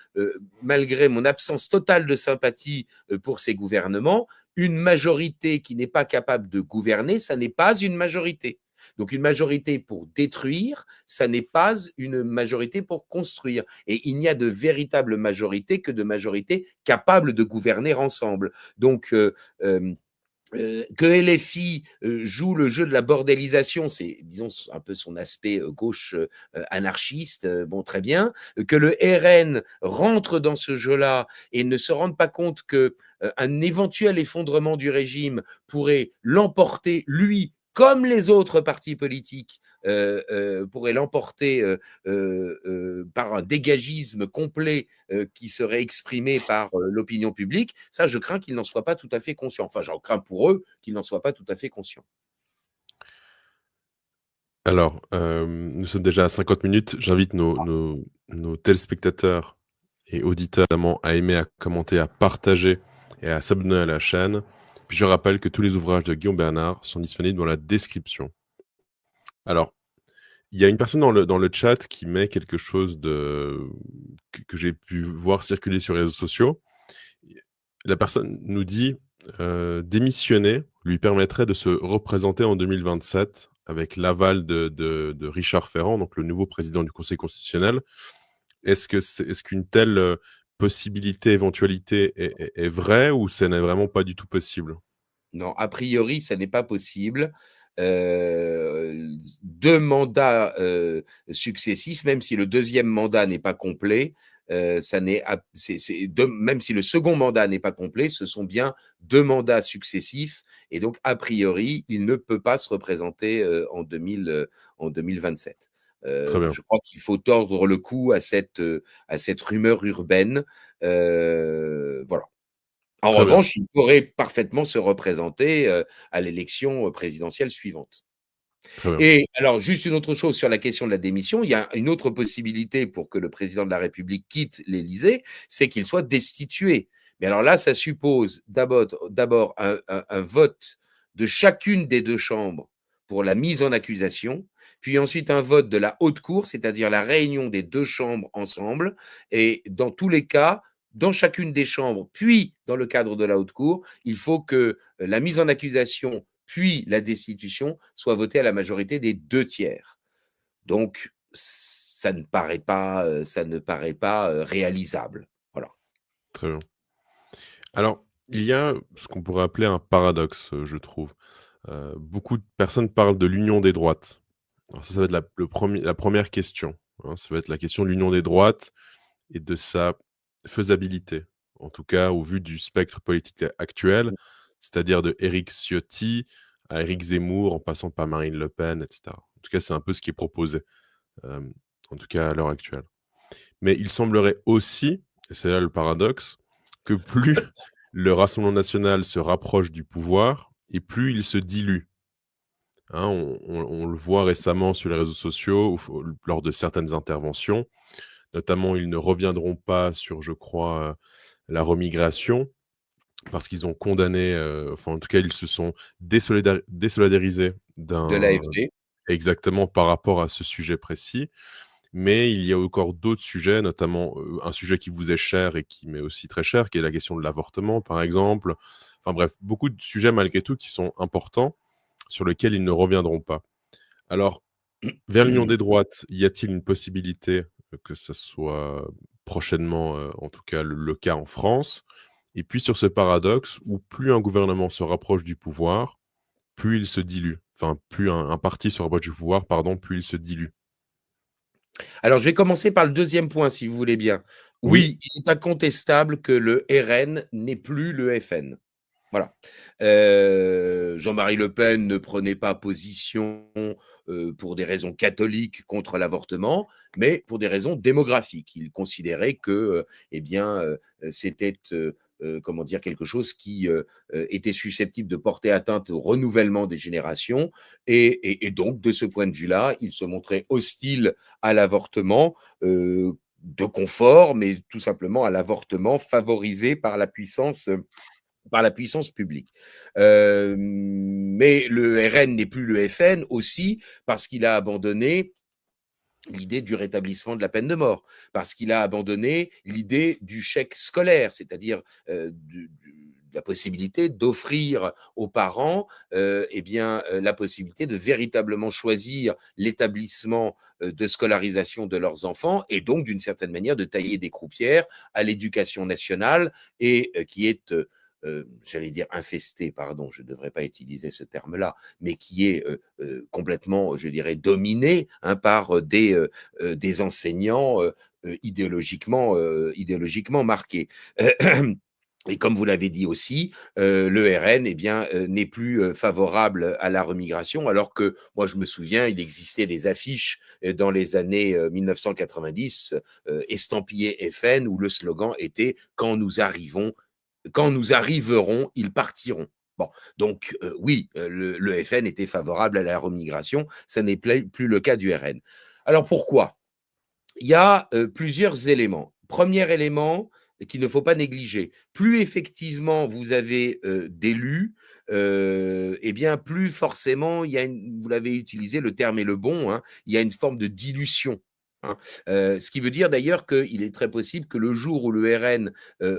malgré mon absence totale de sympathie pour ces gouvernements, une majorité qui n'est pas capable de gouverner, ça n'est pas une majorité. Donc une majorité pour détruire, ça n'est pas une majorité pour construire. Et il n'y a de véritable majorité que de majorités capables de gouverner ensemble. Donc que LFI joue le jeu de la bordélisation, c'est, disons, un peu son aspect gauche anarchiste, bon, très bien. Que le RN rentre dans ce jeu-là et ne se rende pas compte que un éventuel effondrement du régime pourrait l'emporter, lui, comme les autres partis politiques, pourrait l'emporter par un dégagisme complet qui serait exprimé par l'opinion publique, ça, je crains qu'ils n'en soient pas tout à fait conscients. Enfin, j'en crains pour eux qu'ils n'en soient pas tout à fait conscients. Alors, nous sommes déjà à 50 minutes. J'invite nos téléspectateurs et auditeurs notamment à aimer, à commenter, à partager et à s'abonner à la chaîne. Puis je rappelle que tous les ouvrages de Guillaume Bernard sont disponibles dans la description. Alors, il y a une personne dans le chat qui met quelque chose que j'ai pu voir circuler sur les réseaux sociaux. La personne nous dit démissionner lui permettrait de se représenter en 2027 avec l'aval de Richard Ferrand, donc le nouveau président du Conseil constitutionnel. Est-ce qu'une telle possibilité, éventualité est vraie, ou ce n'est vraiment pas du tout possible? Non, a priori, ça n'est pas possible. 2 mandats successifs, même si le deuxième mandat n'est pas complet, ça n'est même si le second mandat n'est pas complet, ce sont bien 2 mandats successifs, et donc a priori, il ne peut pas se représenter en 2027. Très bien. Je crois qu'il faut tordre le cou à cette rumeur urbaine. Voilà. En Très bien. revanche, il pourrait parfaitement se représenter à l'élection présidentielle suivante. Très bien. Et alors, juste une autre chose sur la question de la démission, il y a une autre possibilité pour que le président de la République quitte l'Élysée, c'est qu'il soit destitué. Mais alors là, ça suppose d'abord un vote de chacune des 2 chambres pour la mise en accusation, puis ensuite un vote de la haute cour, c'est-à-dire la réunion des 2 chambres ensemble. Et dans tous les cas, dans chacune des chambres, puis dans le cadre de la haute cour, il faut que la mise en accusation puis la destitution soit votée à la majorité des 2 tiers. Donc, ça ne paraît pas réalisable. Voilà. Très bien. Alors, il y a ce qu'on pourrait appeler un paradoxe, je trouve. Beaucoup de personnes parlent de l'union des droites. Alors ça va être la première question, hein. Ça va être la question de l'union des droites et de sa faisabilité. En tout cas, au vu du spectre politique actuel, c'est-à-dire de Éric Ciotti à Éric Zemmour, en passant par Marine Le Pen, et cetera. En tout cas, c'est un peu ce qui est proposé, en tout cas à l'heure actuelle. Mais il semblerait aussi, et c'est là le paradoxe, que plus le Rassemblement national se rapproche du pouvoir et plus il se dilue. Hein, on le voit récemment sur les réseaux sociaux lors de certaines interventions. Notamment, ils ne reviendront pas sur, je crois, la remigration, parce qu'ils ont condamné, enfin en tout cas, ils se sont désolidarisés De l'AfD. exactement par rapport à ce sujet précis. Mais il y a encore d'autres sujets, notamment un sujet qui vous est cher et qui m'est aussi très cher, qui est la question de l'avortement, par exemple. Enfin bref, beaucoup de sujets malgré tout qui sont importants, sur lesquels ils ne reviendront pas. Alors, vers l'Union des droites, y a-t-il une possibilité que ça soit prochainement, en tout cas, le cas en France? Et puis sur ce paradoxe où plus un gouvernement se rapproche du pouvoir, plus il se dilue. Enfin, plus un parti se rapproche du pouvoir, pardon, plus il se dilue. Alors, je vais commencer par le deuxième point, si vous voulez bien. Oui, Oui, il est incontestable que le RN n'est plus le FN. Voilà. Jean-Marie Le Pen ne prenait pas position pour des raisons catholiques contre l'avortement, mais pour des raisons démographiques. Il considérait que, eh bien, c'était comment dire, quelque chose qui était susceptible de porter atteinte au renouvellement des générations. Et donc, de ce point de vue-là, il se montrait hostile à l'avortement. De confort, mais tout simplement à l'avortement favorisé par la puissance publique. Mais le RN n'est plus le FN aussi parce qu'il a abandonné l'idée du rétablissement de la peine de mort, parce qu'il a abandonné l'idée du chèque scolaire, c'est-à-dire la possibilité d'offrir aux parents eh bien, la possibilité de véritablement choisir l'établissement de scolarisation de leurs enfants et donc d'une certaine manière de tailler des croupières à l'éducation nationale et qui est j'allais dire infesté, pardon, je ne devrais pas utiliser ce terme-là, mais qui est complètement, je dirais, dominé hein, par des enseignants idéologiquement marqués. Et comme vous l'avez dit aussi, le RN eh bien, n'est plus favorable à la remigration, alors que moi je me souviens, il existait des affiches dans les années 1990 estampillées FN où le slogan était quand nous arriverons, ils partiront. Bon, donc oui, le FN était favorable à la remigration, ça n'est plus le cas du RN. Alors pourquoi? Il y a plusieurs éléments. Premier élément qu'il ne faut pas négliger, plus effectivement vous avez d'élus, eh bien plus forcément, il y a vous l'avez utilisé, le terme est le bon, hein, il y a une forme de dilution. Hein. Ce qui veut dire d'ailleurs qu'il est très possible que le jour où le RN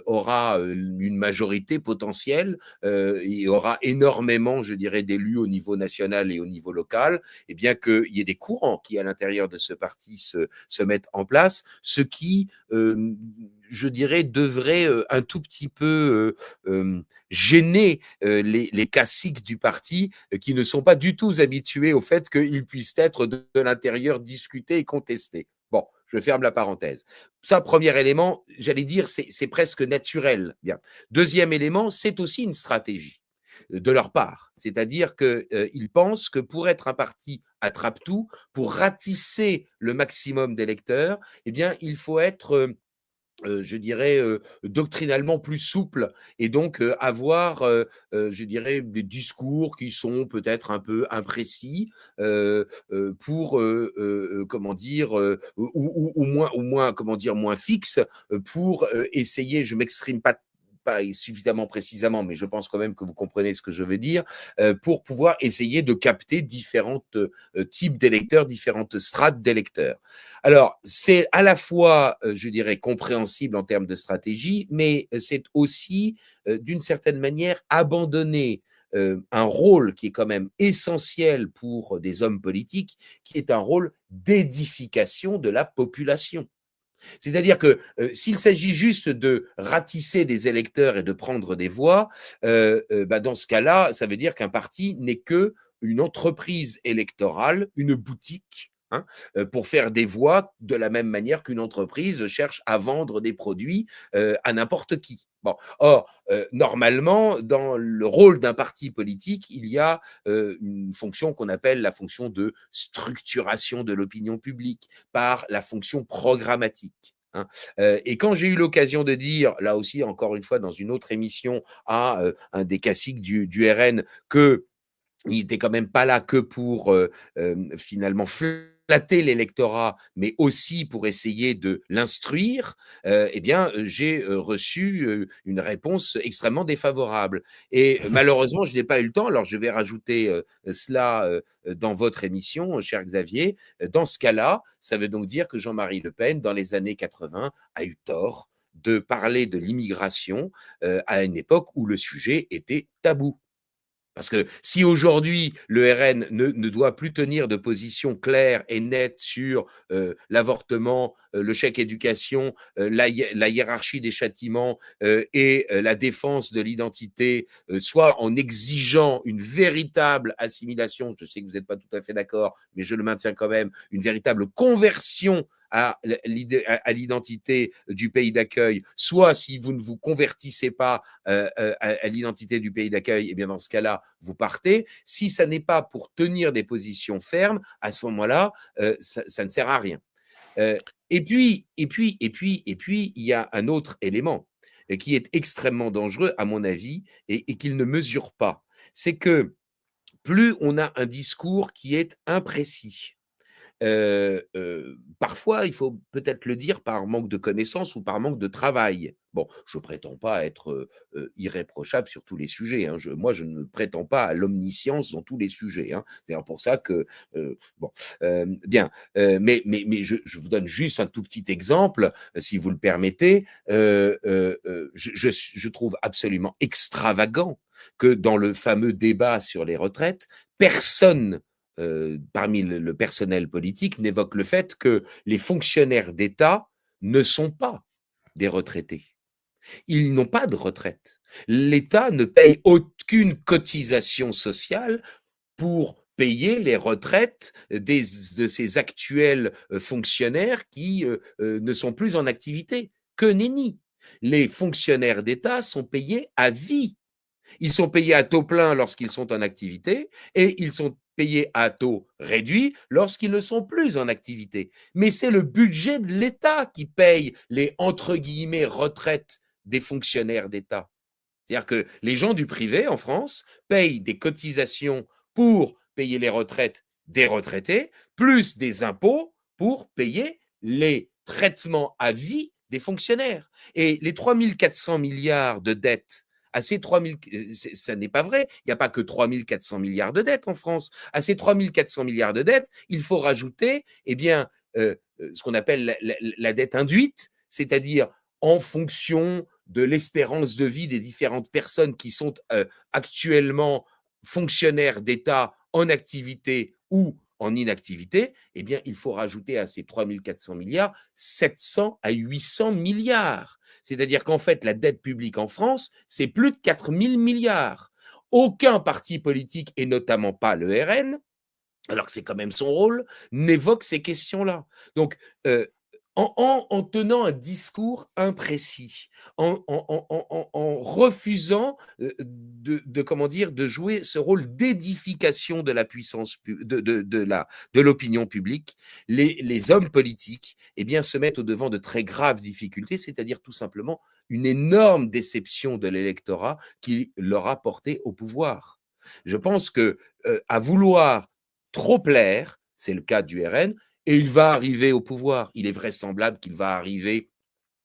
aura une majorité potentielle et aura énormément, je dirais, d'élus au niveau national et au niveau local, eh bien qu'il y ait des courants qui, à l'intérieur de ce parti, se mettent en place, ce qui, je dirais, devrait un tout petit peu gêner les caciques du parti qui ne sont pas du tout habitués au fait qu'ils puissent être de l'intérieur discutés et contestés. Bon, je ferme la parenthèse. Ça, premier élément, j'allais dire, c'est presque naturel. Bien. Deuxième élément, c'est aussi une stratégie de leur part. C'est-à-dire qu'ils pensent que pour être un parti attrape-tout, pour ratisser le maximum d'électeurs, eh bien, il faut être je dirais, doctrinalement plus souple et donc avoir, je dirais, des discours qui sont peut-être un peu imprécis pour, comment dire, ou moins, comment dire, moins fixes pour essayer, je m'exprime pas suffisamment précisément, mais je pense quand même que vous comprenez ce que je veux dire, pour pouvoir essayer de capter différents types d'électeurs, différentes strates d'électeurs. Alors, c'est à la fois, je dirais, compréhensible en termes de stratégie, mais c'est aussi, d'une certaine manière, abandonner un rôle qui est quand même essentiel pour des hommes politiques, qui est un rôle d'édification de la population. C'est-à-dire que s'il s'agit juste de ratisser des électeurs et de prendre des voix, bah dans ce cas-là, ça veut dire qu'un parti n'est que une entreprise électorale, une boutique, hein, pour faire des voix de la même manière qu'une entreprise cherche à vendre des produits à n'importe qui. Bon. Or, normalement, dans le rôle d'un parti politique, il y a une fonction qu'on appelle la fonction de structuration de l'opinion publique par la fonction programmatique. Hein. Et quand j'ai eu l'occasion de dire, là aussi, encore une fois, dans une autre émission, à un des caciques du RN, que il n'était quand même pas là que pour finalement flatter l'électorat, mais aussi pour essayer de l'instruire, eh bien, j'ai reçu une réponse extrêmement défavorable. Et malheureusement, je n'ai pas eu le temps. Alors, je vais rajouter cela dans votre émission, cher Xavier. Dans ce cas-là, ça veut donc dire que Jean-Marie Le Pen, dans les années 80, a eu tort de parler de l'immigration à une époque où le sujet était tabou. Parce que si aujourd'hui le RN ne doit plus tenir de position claire et nette sur l'avortement, le chèque éducation, la hiérarchie des châtiments et la défense de l'identité, soit en exigeant une véritable assimilation, je sais que vous n'êtes pas tout à fait d'accord, mais je le maintiens quand même, une véritable conversion à l'identité du pays d'accueil, soit si vous ne vous convertissez pas à l'identité du pays d'accueil, et bien dans ce cas-là, vous partez. Si ça n'est pas pour tenir des positions fermes, à ce moment-là, ça ne sert à rien. Et puis, il y a un autre élément qui est extrêmement dangereux, à mon avis, et qu'il ne mesure pas. C'est que plus on a un discours qui est imprécis, parfois, il faut peut-être le dire par manque de connaissances ou par manque de travail. Bon, je prétends pas être irréprochable sur tous les sujets. Hein. Moi, je ne prétends pas à l'omniscience dans tous les sujets. Hein. C'est pour ça que bon, bien. Mais je vous donne juste un tout petit exemple, si vous le permettez. Je trouve absolument extravagant que dans le fameux débat sur les retraites, personne parmi le personnel politique n'évoque le fait que les fonctionnaires d'État ne sont pas des retraités. Ils n'ont pas de retraite. L'État ne paye aucune cotisation sociale pour payer les retraites de ces actuels fonctionnaires qui ne sont plus en activité. Que nenni. Les fonctionnaires d'État sont payés à vie. Ils sont payés à taux plein lorsqu'ils sont en activité et ils sont payés à taux réduit lorsqu'ils ne sont plus en activité. Mais c'est le budget de l'État qui paye les entre guillemets retraites des fonctionnaires d'État. C'est-à-dire que les gens du privé en France payent des cotisations pour payer les retraites des retraités, plus des impôts pour payer les traitements à vie des fonctionnaires. Et les 3 400 milliards de dettes, à ces 3 000, ça n'est pas vrai, il n'y a pas que 3 400 milliards de dettes en France. À ces 3 400 milliards de dettes, il faut rajouter eh bien, ce qu'on appelle la dette induite, c'est-à-dire en fonction de l'espérance de vie des différentes personnes qui sont actuellement fonctionnaires d'État en activité ou en inactivité, eh bien, il faut rajouter à ces 3 400 milliards 700 à 800 milliards. C'est-à-dire qu'en fait, la dette publique en France, c'est plus de 4 000 milliards. Aucun parti politique, et notamment pas le RN, alors que c'est quand même son rôle, n'évoque ces questions-là. Donc, en tenant un discours imprécis, en refusant comment dire, de jouer ce rôle d'édification de la puissance de l'opinion publique, les hommes politiques eh bien, se mettent au devant de très graves difficultés, c'est-à-dire tout simplement une énorme déception de l'électorat qui leur a porté au pouvoir. Je pense que à vouloir trop plaire, c'est le cas du RN, et il va arriver au pouvoir. Il est vraisemblable qu'il va arriver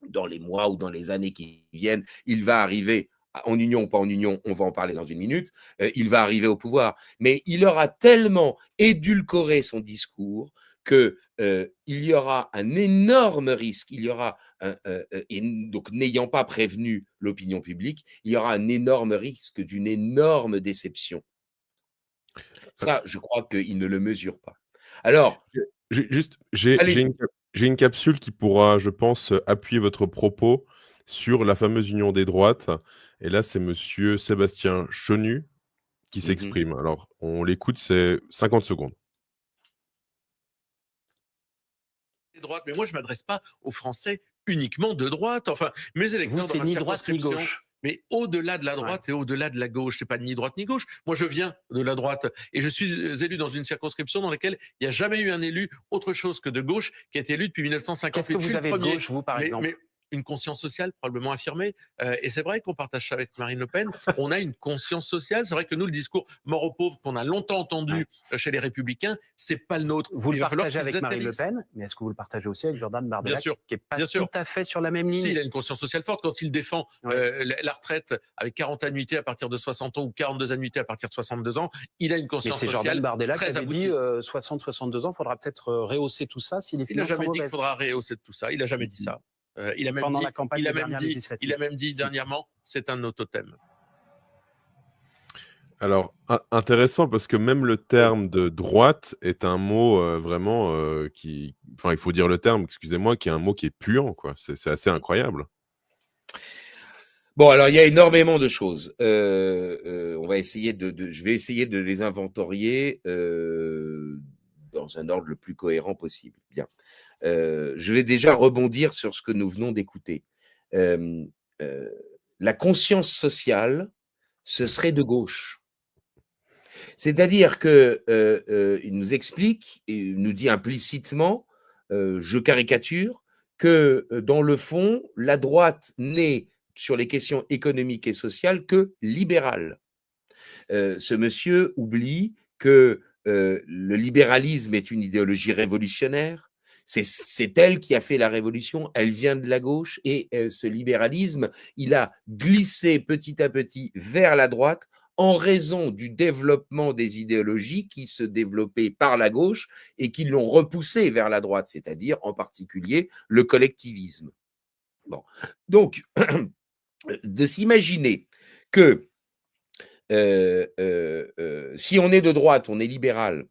dans les mois ou dans les années qui viennent, il va arriver en union ou pas en union, on va en parler dans une minute, il va arriver au pouvoir. Mais il aura tellement édulcoré son discours que il y aura un énorme risque, il y aura et donc n'ayant pas prévenu l'opinion publique, il y aura un énorme risque d'une énorme déception. Ça, je crois qu'il ne le mesure pas. Alors, Juste, allez-y. j'ai une capsule qui pourra, je pense, appuyer votre propos sur la fameuse union des droites. Et là, c'est monsieur Sébastien Chenu qui Mhm. s'exprime. Alors, on l'écoute, c'est 50 secondes. Droite, mais moi, je ne m'adresse pas aux Français uniquement de droite. Enfin, mes électeurs c'est dans ma ni droite ni circonscription, gauche. mais au-delà de la droite et au-delà de la gauche, c'est pas ni droite ni gauche. Moi, je viens de la droite et je suis élu dans une circonscription dans laquelle il n'y a jamais eu un élu autre chose que de gauche qui a été élu depuis 1958. Qu'est-ce que vous avez de gauche, vous, par exemple? une conscience sociale probablement affirmée. Et c'est vrai qu'on partage ça avec Marine Le Pen. On a une conscience sociale. C'est vrai que nous, le discours mort aux pauvres qu'on a longtemps entendu chez les Républicains, c'est pas le nôtre. Vous Il le va falloir partagez qu'ils avec Marine Le atterrissent. Pen, mais est-ce que vous le partagez aussi avec Jordan Bien Bardella, sûr, qui n'est pas bien sûr. tout à fait sur la même ligne? Si, il a une conscience sociale forte quand il défend Oui. la retraite avec 40 annuités à partir de 60 ans ou 42 annuités à partir de 62 ans. Il a une Mais conscience c'est Jordan sociale Bardella qui très avait dit aboutie. 60-62 ans, il faudra peut-être rehausser tout ça si les Il n'a finances sont jamais dit qu'il mauvaises. faudra rehausser tout ça. Il n'a jamais dit ça. Il a même Pendant dit, la campagne il a des même dernières dit, législatives. il a même dit Si. dernièrement, c'est un autothème. Alors, intéressant parce que même le terme de droite est un mot vraiment qui... Enfin, il faut dire le terme, excusez-moi, qui est un mot qui est puant, quoi. C'est assez incroyable. Bon, alors il y a énormément de choses. On va essayer je vais essayer de les inventorier dans un ordre le plus cohérent possible. Bien. Je vais déjà rebondir sur ce que nous venons d'écouter. La conscience sociale, ce serait de gauche. C'est-à-dire que il nous explique, il nous dit implicitement, je caricature, que dans le fond, la droite n'est sur les questions économiques et sociales que libérale. Ce monsieur oublie que le libéralisme est une idéologie révolutionnaire. C'est elle qui a fait la révolution, elle vient de la gauche et ce libéralisme, il a glissé petit à petit vers la droite en raison du développement des idéologies qui se développaient par la gauche et qui l'ont repoussé vers la droite, c'est-à-dire en particulier le collectivisme. Bon. Donc, de s'imaginer que si on est de droite, on est libéral,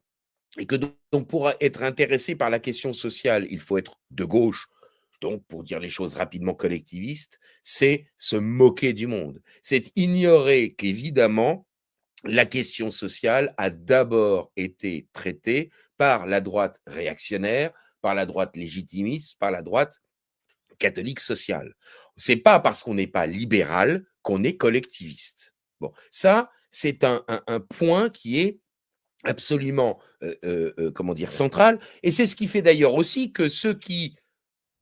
et que donc pour être intéressé par la question sociale, il faut être de gauche, donc pour dire les choses rapidement collectivistes, c'est se moquer du monde. C'est ignorer qu'évidemment, la question sociale a d'abord été traitée par la droite réactionnaire, par la droite légitimiste, par la droite catholique sociale. C'est pas parce qu'on n'est pas libéral qu'on est collectiviste. Bon, ça, c'est un point qui est absolument, comment dire, central. Et c'est ce qui fait d'ailleurs aussi que ceux qui,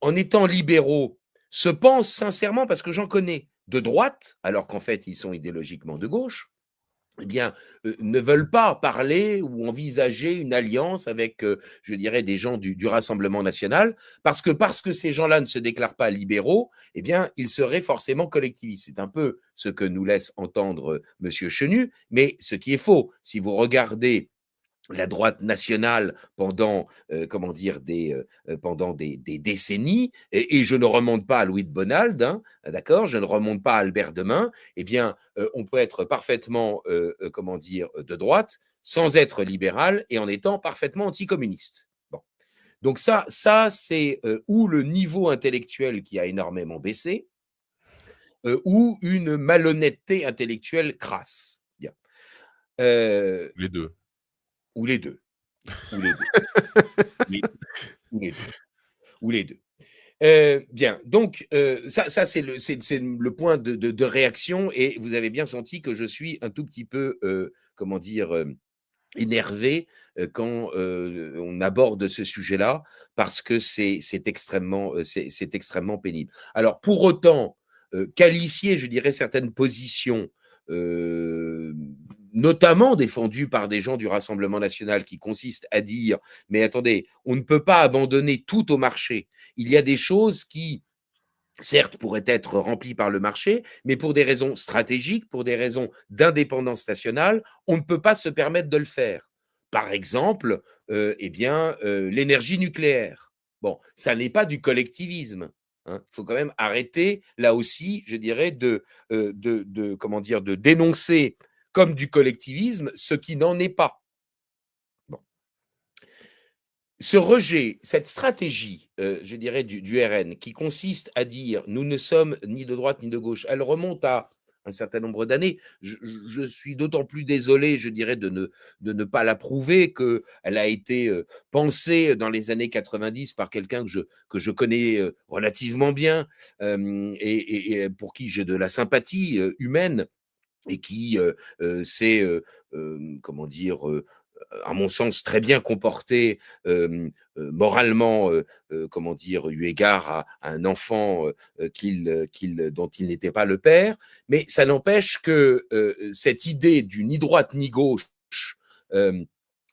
en étant libéraux, se pensent sincèrement, parce que j'en connais, de droite, alors qu'en fait, ils sont idéologiquement de gauche, eh bien, ne veulent pas parler ou envisager une alliance avec, je dirais, des gens du Rassemblement national, parce que ces gens-là ne se déclarent pas libéraux, eh bien, ils seraient forcément collectivistes. C'est un peu ce que nous laisse entendre Monsieur Chenu, mais ce qui est faux. Si vous regardez la droite nationale pendant, comment dire, pendant des décennies, et je ne remonte pas à Louis de Bonald, hein, d'accord, je ne remonte pas à Albert Demain, eh bien, on peut être parfaitement, comment dire, de droite, sans être libéral et en étant parfaitement anticommuniste. Bon. Donc ça c'est ou le niveau intellectuel qui a énormément baissé, ou une malhonnêteté intellectuelle crasse. Bien. Les deux. Ou les deux. Ou les deux. Oui, ou les deux. Ou les deux. Bien, donc ça c'est le point de réaction et vous avez bien senti que je suis un tout petit peu, comment dire, énervé quand on aborde ce sujet-là parce que c'est extrêmement pénible. Alors pour autant, qualifier, je dirais, certaines positions, notamment défendues par des gens du Rassemblement national qui consistent à dire « mais attendez, on ne peut pas abandonner tout au marché. Il y a des choses qui, certes, pourraient être remplies par le marché, mais pour des raisons stratégiques, pour des raisons d'indépendance nationale, on ne peut pas se permettre de le faire. Par exemple, l'énergie nucléaire. Bon, ça n'est pas du collectivisme. Il faut quand même arrêter, là aussi, je dirais, comment dire, de dénoncer comme du collectivisme ce qui n'en est pas. Bon. Ce rejet, cette stratégie, je dirais, du RN, qui consiste à dire nous ne sommes ni de droite ni de gauche, elle remonte à un certain nombre d'années. Je suis d'autant plus désolé, je dirais, de ne pas l'approuver, qu'elle a été pensée dans les années 90 par quelqu'un que je connais relativement bien et pour qui j'ai de la sympathie humaine et qui s'est, comment dire, à mon sens, très bien comporté moralement, comment dire, eu égard à un enfant dont il n'était pas le père. Mais ça n'empêche que cette idée du ni droite ni gauche, euh,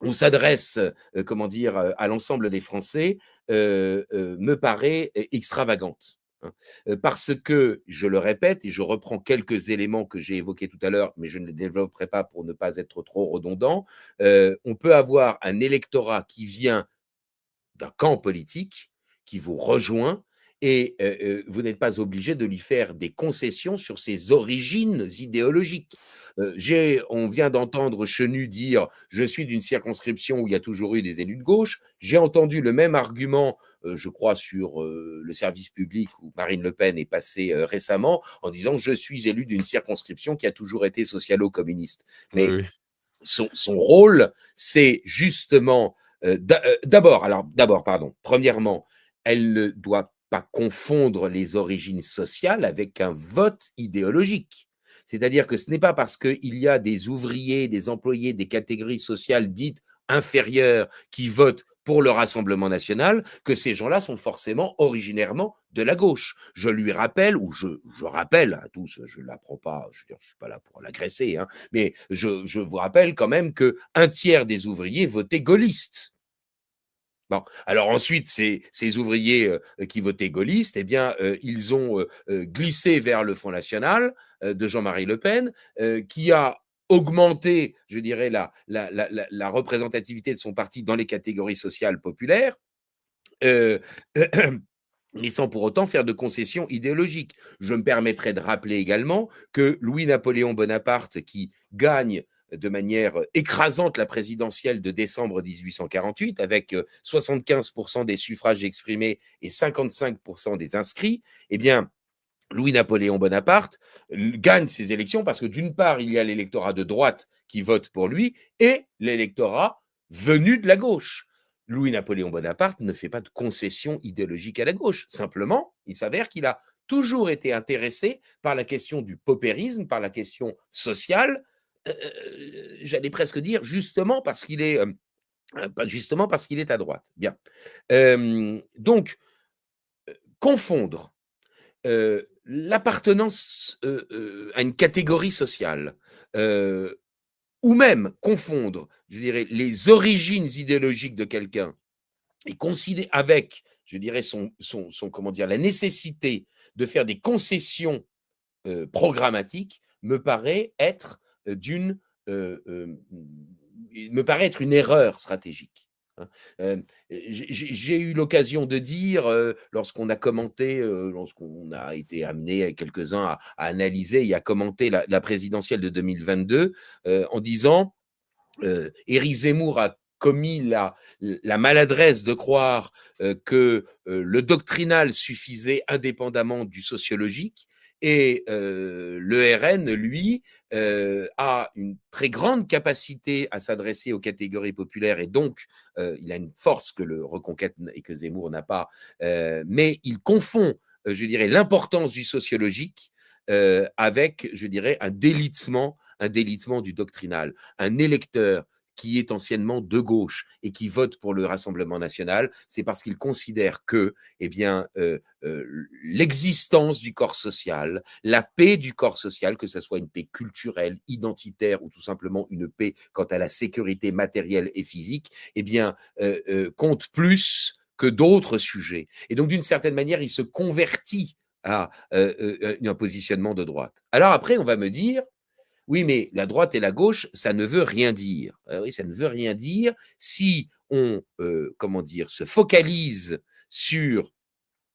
on s'adresse, comment dire, à l'ensemble des Français, me paraît extravagante. Hein. Parce que, je le répète, et je reprends quelques éléments que j'ai évoqués tout à l'heure, mais je ne les développerai pas pour ne pas être trop redondant, on peut avoir un électorat qui vient d'un camp politique, qui vous rejoint, et vous n'êtes pas obligé de lui faire des concessions sur ses origines idéologiques. On vient d'entendre Chenu dire « je suis d'une circonscription où il y a toujours eu des élus de gauche ». J'ai entendu le même argument, je crois, sur le service public où Marine Le Pen est passée récemment, en disant « je suis élu d'une circonscription qui a toujours été socialo-communiste ». Oui, Mais oui. son rôle, c'est justement d'abord, pardon, premièrement, elle ne doit pas confondre les origines sociales avec un vote idéologique. C'est-à-dire que ce n'est pas parce qu'il y a des ouvriers, des employés, des catégories sociales dites inférieures qui votent pour le Rassemblement national que ces gens-là sont forcément originairement de la gauche. Je lui rappelle, ou je rappelle à tous, je ne l'apprends pas, je ne suis pas là pour l'agresser, hein, mais je vous rappelle quand même qu'un tiers des ouvriers votaient gaullistes. Bon, alors ensuite, ces ouvriers qui votaient gaullistes, eh bien, ils ont glissé vers le Front National de Jean-Marie Le Pen, qui a augmenté, je dirais, la représentativité de son parti dans les catégories sociales populaires, mais sans pour autant faire de concessions idéologiques. Je me permettrai de rappeler également que Louis-Napoléon Bonaparte, qui gagne de manière écrasante la présidentielle de décembre 1848, avec 75% des suffrages exprimés et 55% des inscrits, eh bien, Louis-Napoléon Bonaparte gagne ces élections parce que d'une part, il y a l'électorat de droite qui vote pour lui et l'électorat venu de la gauche. Louis-Napoléon Bonaparte ne fait pas de concession idéologique à la gauche. Simplement, il s'avère qu'il a toujours été intéressé par la question du paupérisme, par la question sociale, j'allais presque dire justement parce qu'il est à droite. Bien. Donc, confondre l'appartenance à une catégorie sociale, ou même confondre, je dirais, les origines idéologiques de quelqu'un et considérer avec, je dirais, comment dire, la nécessité de faire des concessions programmatiques me paraît être me paraît être une erreur stratégique. J'ai eu l'occasion de dire, lorsqu'on a commenté, lorsqu'on a été amené quelques-uns à analyser et à commenter la présidentielle de 2022, en disant Éric Zemmour a commis la maladresse de croire que le doctrinal suffisait indépendamment du sociologique. Et le RN, lui, a une très grande capacité à s'adresser aux catégories populaires et donc il a une force que le Reconquête et que Zemmour n'a pas, mais il confond, je dirais, l'importance du sociologique avec, je dirais, un délitement du doctrinal. Un électeur qui est anciennement de gauche et qui vote pour le Rassemblement national, c'est parce qu'il considère que l'existence du corps social, la paix du corps social, que ce soit une paix culturelle, identitaire ou tout simplement une paix quant à la sécurité matérielle et physique, eh bien, compte plus que d'autres sujets. Et donc, d'une certaine manière, il se convertit à un positionnement de droite. Alors après, on va me dire, oui, mais la droite et la gauche, ça ne veut rien dire. Oui, ça ne veut rien dire si on, comment dire, se focalise sur,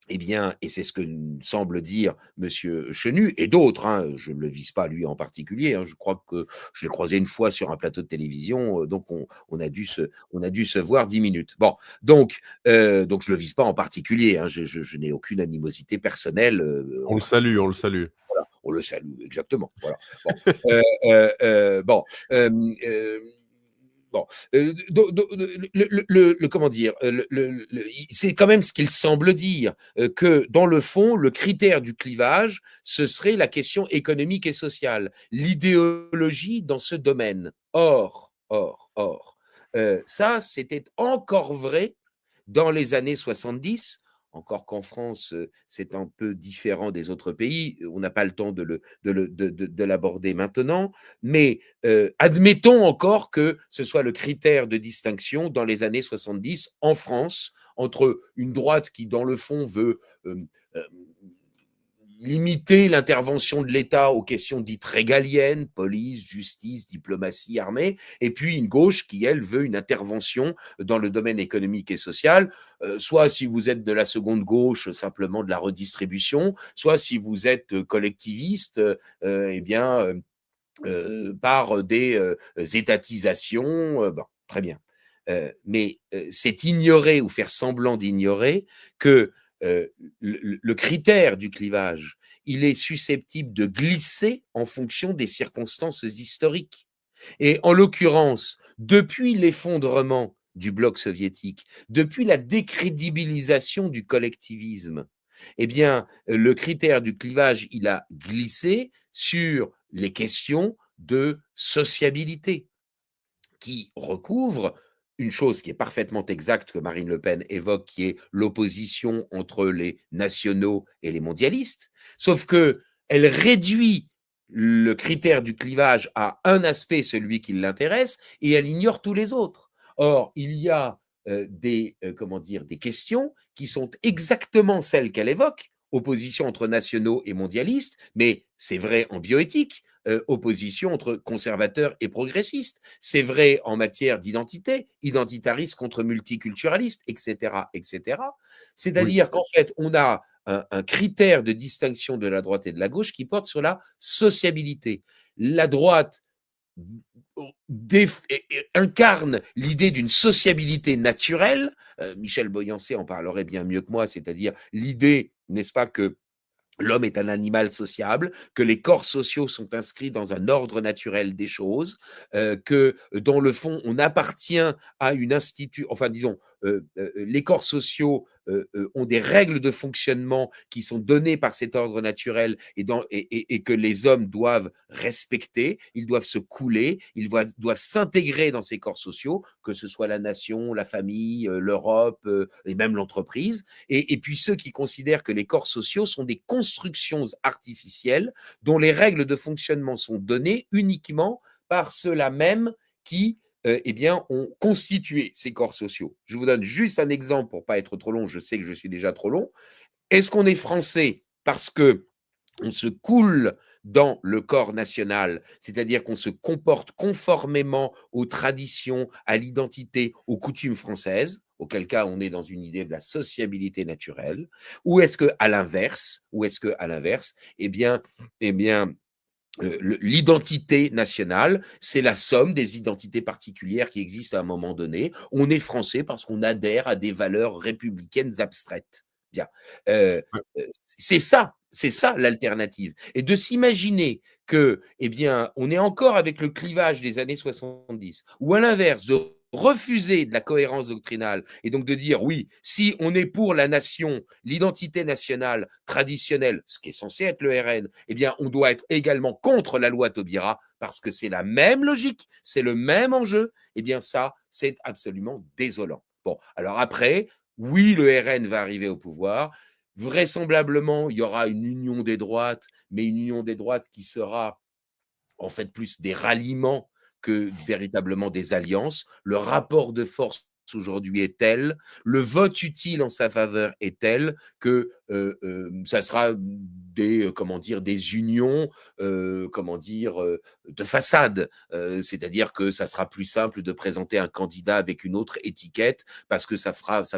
eh bien, et c'est ce que semble dire M. Chenu et d'autres, hein, je ne le vise pas lui en particulier, hein, je crois que je l'ai croisé une fois sur un plateau de télévision, donc on a dû se voir 10 minutes. Bon, donc je ne le vise pas en particulier, hein, je n'ai aucune animosité personnelle. On le salue, on le salue. Voilà, on le salue, exactement. Voilà. Bon, comment dire, c'est quand même ce qu'il semble dire, que dans le fond, le critère du clivage, ce serait la question économique et sociale, l'idéologie dans ce domaine. Or, Ça, c'était encore vrai dans les années 70, encore qu'en France, c'est un peu différent des autres pays. On n'a pas le temps de l'aborder maintenant, mais admettons encore que ce soit le critère de distinction dans les années 70 en France, entre une droite qui, dans le fond, veut euh, limiter l'intervention de l'État aux questions dites régaliennes, police, justice, diplomatie, armée, et puis une gauche qui, elle, veut une intervention dans le domaine économique et social, soit si vous êtes de la seconde gauche, simplement de la redistribution, soit si vous êtes collectiviste, eh bien, par des étatisations, bon, très bien. Mais c'est ignorer ou faire semblant d'ignorer que le critère du clivage, il est susceptible de glisser en fonction des circonstances historiques. Et en l'occurrence, depuis l'effondrement du bloc soviétique, depuis la décrédibilisation du collectivisme, eh bien, le critère du clivage, il a glissé sur les questions de sociabilité qui recouvrent une chose qui est parfaitement exacte que Marine Le Pen évoque, qui est l'opposition entre les nationaux et les mondialistes, sauf que elle réduit le critère du clivage à un aspect, celui qui l'intéresse, et elle ignore tous les autres. Or, il y a des questions qui sont exactement celles qu'elle évoque, opposition entre nationaux et mondialistes, mais c'est vrai en bioéthique, opposition entre conservateurs et progressistes. C'est vrai en matière d'identité, identitariste contre multiculturaliste, etc., etc. C'est-à-dire qu'en fait, on a un critère de distinction de la droite et de la gauche qui porte sur la sociabilité. La droite incarne l'idée d'une sociabilité naturelle. Michel Boyancé en parlerait bien mieux que moi, c'est-à-dire l'idée, n'est-ce pas, que l'homme est un animal sociable, que les corps sociaux sont inscrits dans un ordre naturel des choses, que dans le fond, on appartient à une institution, enfin disons, les corps sociaux ont des règles de fonctionnement qui sont données par cet ordre naturel et que les hommes doivent respecter, ils doivent se couler, ils doivent s'intégrer dans ces corps sociaux, que ce soit la nation, la famille, l'Europe et même l'entreprise. Et puis ceux qui considèrent que les corps sociaux sont des constructions artificielles dont les règles de fonctionnement sont données uniquement par ceux-là même qui ont constitué ces corps sociaux. Je vous donne juste un exemple pour ne pas être trop long, je sais que je suis déjà trop long. Est-ce qu'on est français parce que on se coule dans le corps national, c'est-à-dire qu'on se comporte conformément aux traditions, à l'identité, aux coutumes françaises, auquel cas on est dans une idée de la sociabilité naturelle, ou est-ce qu'à l'inverse, l'identité nationale, c'est la somme des identités particulières qui existent à un moment donné. On est français parce qu'on adhère à des valeurs républicaines abstraites. Bien. C'est ça l'alternative. Et de s'imaginer que, on est encore avec le clivage des années 70, ou à l'inverse, de refuser de la cohérence doctrinale et donc de dire oui, si on est pour la nation, l'identité nationale traditionnelle, ce qui est censé être le RN, on doit être également contre la loi Taubira parce que c'est la même logique, c'est le même enjeu. Ça, c'est absolument désolant. Bon, alors après, oui, le RN va arriver au pouvoir. Vraisemblablement, il y aura une union des droites, mais une union des droites qui sera en fait plus des ralliements que véritablement des alliances. Le rapport de force aujourd'hui est tel, le vote utile en sa faveur est tel que ça sera des unions, de façade. C'est-à-dire que ça sera plus simple de présenter un candidat avec une autre étiquette parce que ça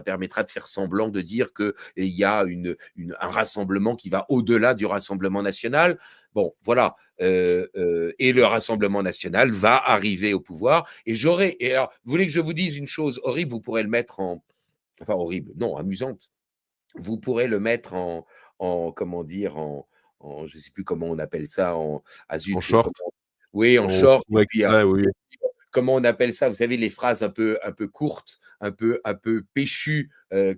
permettra de faire semblant de dire qu'il y a un rassemblement qui va au-delà du Rassemblement national. Bon, voilà. Et le Rassemblement national va arriver au pouvoir. Et alors, vous voulez que je vous dise une chose horrible, vous pourrez le mettre enfin horrible, non, amusante. Vous pourrez le mettre je ne sais plus comment on appelle ça, en short. Oui, en short. Oui. Comment on appelle ça? Vous savez, les phrases un peu courtes, un peu péchues.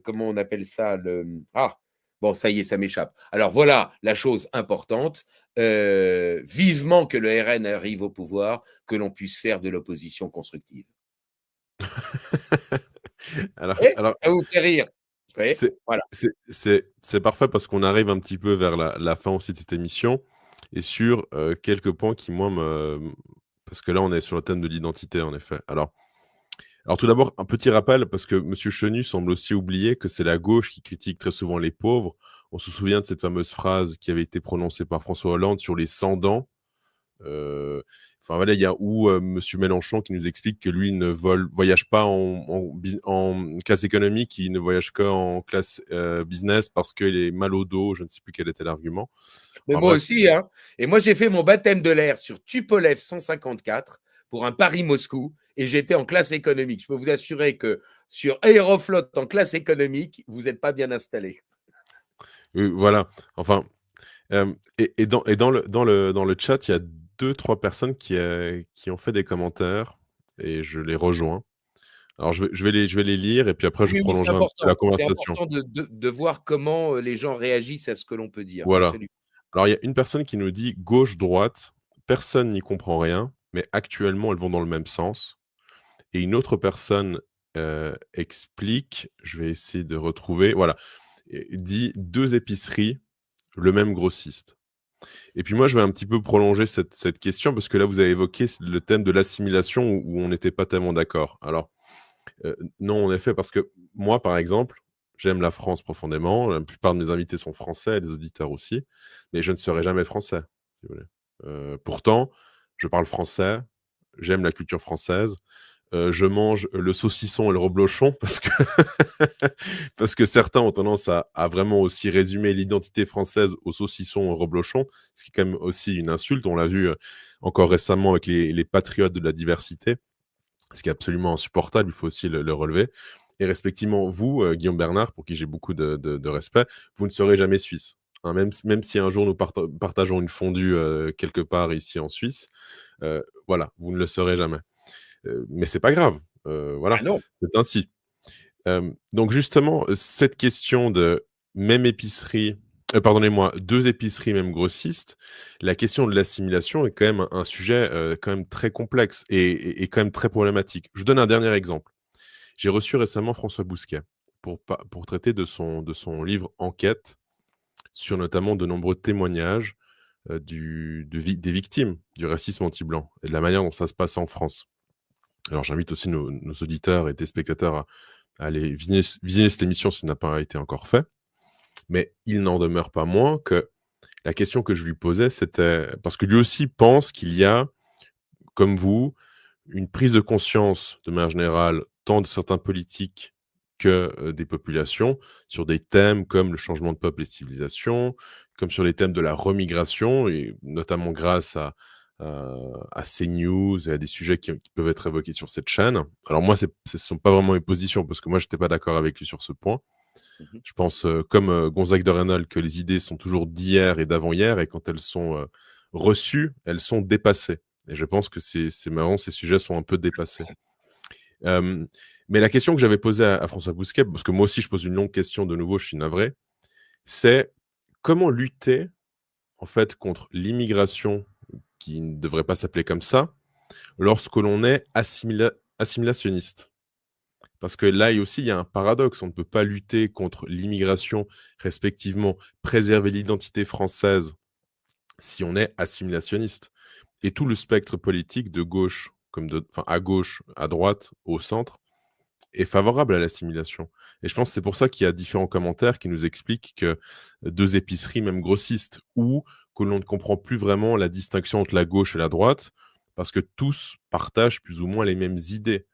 Comment on appelle ça? Bon, ça y est, ça m'échappe. Alors voilà la chose importante. Vivement que le RN arrive au pouvoir, que l'on puisse faire de l'opposition constructive. Eh, Alors, ça vous fait rire. Oui, c'est voilà. c'est parfait parce qu'on arrive un petit peu vers la fin aussi de cette émission et sur, quelques points qui moi parce que là, on est sur le thème de l'identité en effet. Alors tout d'abord, un petit rappel parce que monsieur Chenu semble aussi oublier que c'est la gauche qui critique très souvent les pauvres. On se souvient de cette fameuse phrase qui avait été prononcée par François Hollande sur les 100 dents. Enfin voilà, il y a Monsieur Mélenchon qui nous explique que lui ne voyage pas en classe économique, il ne voyage qu'en classe business parce qu'il est mal au dos. Je ne sais plus quel était l'argument. Mais Enfin moi bref, aussi, hein. Et moi, j'ai fait mon baptême de l'air sur Tupolev 154 pour un Paris-Moscou et j'étais en classe économique. Je peux vous assurer que sur Aeroflot en classe économique, vous n'êtes pas bien installé. voilà. Enfin, dans le chat, il y a deux, trois personnes qui ont fait des commentaires et je les rejoins. Alors je vais les lire et puis après je Oui, oui, c'est prolongerai un petit peu la important. C'est conversation. important de voir comment les gens réagissent à ce que l'on peut dire. Voilà. Absolument. Alors, il y a une personne qui nous dit gauche-droite, personne n'y comprend rien, mais actuellement, elles vont dans le même sens. Et une autre personne explique, je vais essayer de retrouver, voilà, dit deux épiceries, le même grossiste. Et puis moi, je vais un petit peu prolonger cette question parce que là, vous avez évoqué le thème de l'assimilation où on n'était pas tellement d'accord. Alors, non, en effet, parce que moi, par exemple, j'aime la France profondément. La plupart de mes invités sont français, et des auditeurs aussi, mais je ne serai jamais français, si vous voulez. Pourtant, je parle français, j'aime la culture française. Je mange le saucisson et le reblochon parce que, parce que certains ont tendance à vraiment aussi résumer l'identité française au saucisson et au reblochon, ce qui est quand même aussi une insulte. On l'a vu encore récemment avec les patriotes de la diversité, ce qui est absolument insupportable, il faut aussi le relever. Et respectivement, vous, Guillaume Bernard, pour qui j'ai beaucoup de respect, vous ne serez jamais suisse. Hein, même si un jour nous partageons une fondue quelque part ici en Suisse, voilà, vous ne le serez jamais. Mais c'est pas grave, Ah voilà, non. c'est ainsi. Donc justement, cette question de même épicerie, pardonnez-moi, 2 épiceries, même grossistes, la question de l'assimilation est quand même un sujet, quand même très complexe et quand même très problématique. Je vous donne un dernier exemple. J'ai reçu récemment François Bousquet pour traiter de son livre Enquête sur notamment de nombreux témoignages, des victimes du racisme anti-blanc et de la manière dont ça se passe en France. Alors j'invite aussi nos auditeurs et téléspectateurs à aller visionner cette émission si ça n'a pas été encore fait. Mais il n'en demeure pas moins que la question que je lui posais, c'était parce que lui aussi pense qu'il y a, comme vous, une prise de conscience de manière générale, tant de certains politiques que des populations, sur des thèmes comme le changement de peuple et de civilisation, comme sur les thèmes de la remigration, et notamment grâce à CNews et à des sujets qui peuvent être évoqués sur cette chaîne. Alors moi, ce ne sont pas vraiment mes positions, parce que moi, je n'étais pas d'accord avec lui sur ce point. Mhm. Je pense, comme Gonzague de Reynold, que les idées sont toujours d'hier et d'avant-hier, et quand elles sont reçues, elles sont dépassées. Et je pense que c'est marrant, ces sujets sont un peu dépassés. Euh, mais la question que j'avais posée à François Bousquet, parce que moi aussi je pose une longue question de nouveau, je suis navré, c'est comment lutter en fait contre l'immigration qui ne devrait pas s'appeler comme ça, lorsque l'on est assimilationniste. Parce que là aussi, il y a un paradoxe. On ne peut pas lutter contre l'immigration, respectivement, préserver l'identité française si on est assimilationniste. Et tout le spectre politique de gauche, enfin à gauche, à droite, au centre, est favorable à l'assimilation. Et je pense que c'est pour ça qu'il y a différents commentaires qui nous expliquent que deux épiceries, même grossistes, ou que l'on ne comprend plus vraiment la distinction entre la gauche et la droite, parce que tous partagent plus ou moins les mêmes idées.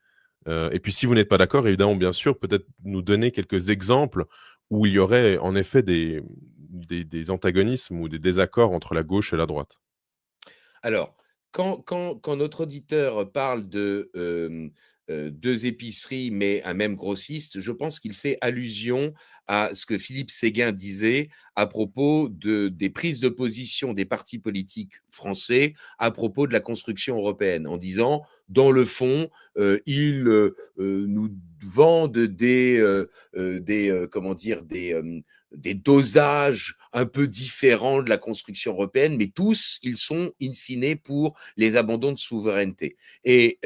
Et puis si vous n'êtes pas d'accord, évidemment, bien sûr, peut-être nous donner quelques exemples où il y aurait en effet des antagonismes ou des désaccords entre la gauche et la droite. Alors, quand notre auditeur parle de 2 épiceries, mais un même grossiste, je pense qu'il fait allusion à ce que Philippe Séguin disait à propos des prises de position des partis politiques français à propos de la construction européenne, en disant: dans le fond, ils nous vendent comment dire, des dosages un peu différents de la construction européenne, mais tous, ils sont in fine pour les abandons de souveraineté. Et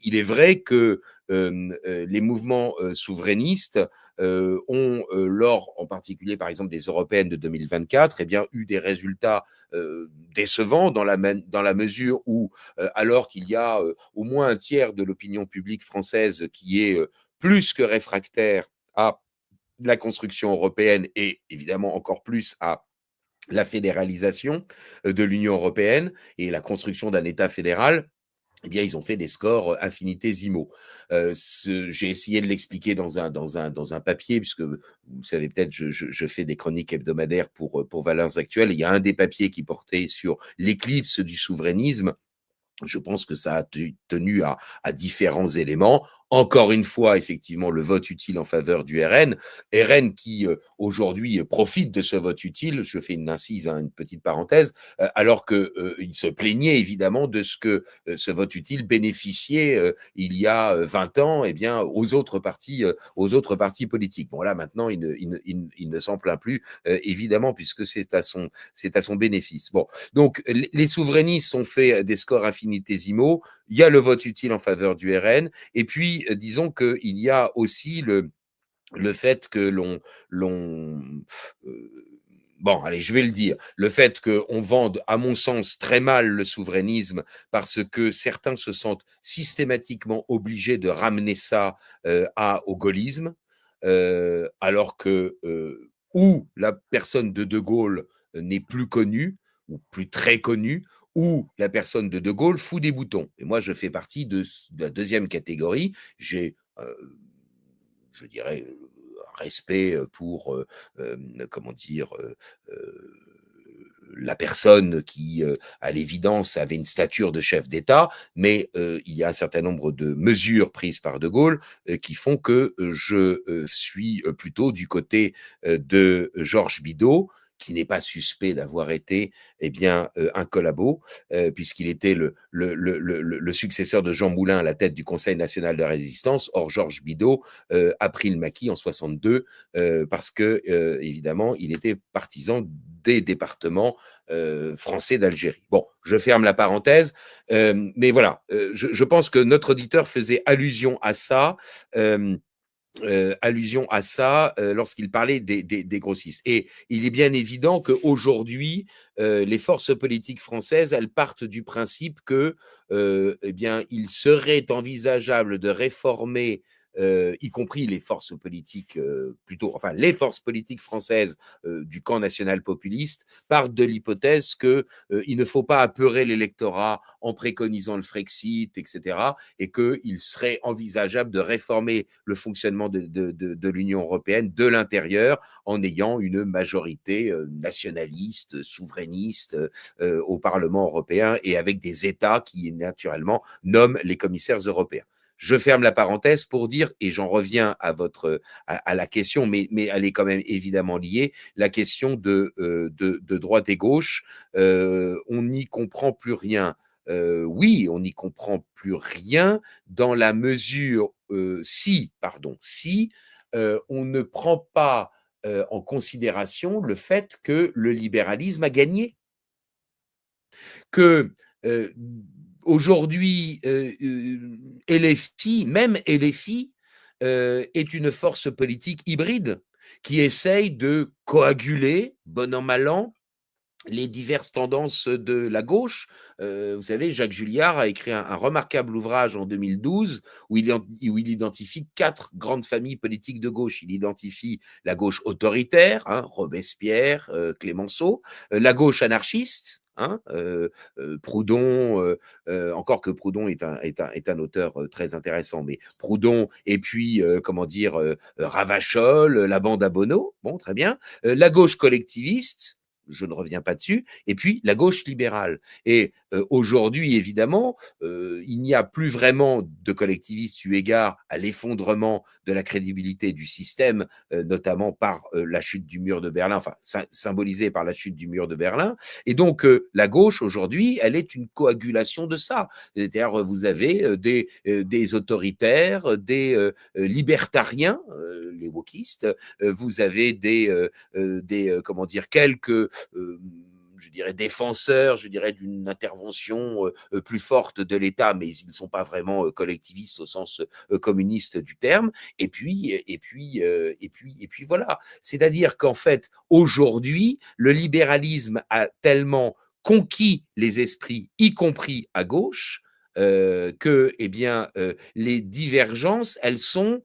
il est vrai que les mouvements souverainistes ont, lors en particulier par exemple des européennes de 2024, eh bien, eu des résultats décevants dans la mesure où, alors qu'il y a au moins un tiers de l'opinion publique française qui est plus que réfractaire à la construction européenne et évidemment encore plus à la fédéralisation de l'Union européenne et la construction d'un État fédéral, eh bien, ils ont fait des scores infinitésimaux. J'ai essayé de l'expliquer dans un papier, puisque vous savez peut-être, je fais des chroniques hebdomadaires pour Valeurs Actuelles. Il y a un des papiers qui portait sur l'éclipse du souverainisme. Je pense que ça a tenu à différents éléments. Encore une fois, effectivement, le vote utile en faveur du RN. RN qui, aujourd'hui, profite de ce vote utile. Je fais une incise, hein, une petite parenthèse, alors qu'il se plaignait évidemment de ce que ce vote utile bénéficiait il y a 20 ans, eh bien, aux autres partis politiques. Bon, là, maintenant, il ne s'en plaint plus, évidemment, puisque c'est à son bénéfice. Bon, donc, les souverainistes ont fait des scores infinitésimaux. Il y a le vote utile en faveur du RN. Et puis, disons qu'il y a aussi le fait que bon, allez, je vais le dire. Le fait qu'on vende, à mon sens, très mal le souverainisme parce que certains se sentent systématiquement obligés de ramener ça au gaullisme, alors que où la personne de De Gaulle n'est plus connue, ou plus très connue, où la personne de De Gaulle fout des boutons. Et moi, je fais partie de la deuxième catégorie. J'ai, je dirais, un respect pour, comment dire, la personne qui, à l'évidence, avait une stature de chef d'État, mais il y a un certain nombre de mesures prises par De Gaulle qui font que je suis plutôt du côté de Georges Bidault, qui n'est pas suspect d'avoir été un collabo, puisqu'il était le successeur de Jean Moulin à la tête du Conseil national de la résistance. Or, Georges Bidault a pris le maquis en 62 parce que, évidemment, il était partisan des départements français d'Algérie. Bon, je ferme la parenthèse, mais voilà, je pense que notre auditeur faisait allusion à ça. Lorsqu'il parlait des grossistes. Et il est bien évident qu'aujourd'hui, les forces politiques françaises, elles partent du principe que, il serait envisageable de réformer, y compris les forces politiques, les forces politiques françaises du camp national populiste, partent de l'hypothèse qu'il ne faut pas apeurer l'électorat en préconisant le Frexit, etc., et qu'il serait envisageable de réformer le fonctionnement de l'Union européenne de l'intérieur en ayant une majorité nationaliste, souverainiste au Parlement européen et avec des États qui, naturellement, nomment les commissaires européens. Je ferme la parenthèse pour dire, et j'en reviens à la question, mais elle est quand même évidemment liée, la question de droite et gauche. On n'y comprend plus rien. Oui, on n'y comprend plus rien dans la mesure si on ne prend pas en considération le fait que le libéralisme a gagné, que aujourd'hui, LFI, même LFI, est une force politique hybride qui essaye de coaguler, bon an mal an, les diverses tendances de la gauche. Vous savez, Jacques Julliard a écrit un remarquable ouvrage en 2012 où il identifie 4 grandes familles politiques de gauche. Il identifie la gauche autoritaire, hein, Robespierre, Clémenceau, la gauche anarchiste, hein, Proudhon, encore que Proudhon est un auteur très intéressant, mais Proudhon, et puis, Ravachol, la bande à Bonneau, bon, très bien, la gauche collectiviste, je ne reviens pas dessus, et puis la gauche libérale. Et aujourd'hui, évidemment, il n'y a plus vraiment de collectivistes eu égard à l'effondrement de la crédibilité du système, notamment par la chute du mur de Berlin, enfin symbolisée par la chute du mur de Berlin. Et donc, la gauche, aujourd'hui, elle est une coagulation de ça. C'est-à-dire, vous avez des autoritaires, des libertariens, les wokistes, vous avez comment dire, quelques je dirais défenseurs, je dirais d'une intervention plus forte de l'État, mais ils ne sont pas vraiment collectivistes au sens communiste du terme. Et puis voilà. C'est-à-dire qu'en fait, aujourd'hui, le libéralisme a tellement conquis les esprits, y compris à gauche, que les divergences, elles sont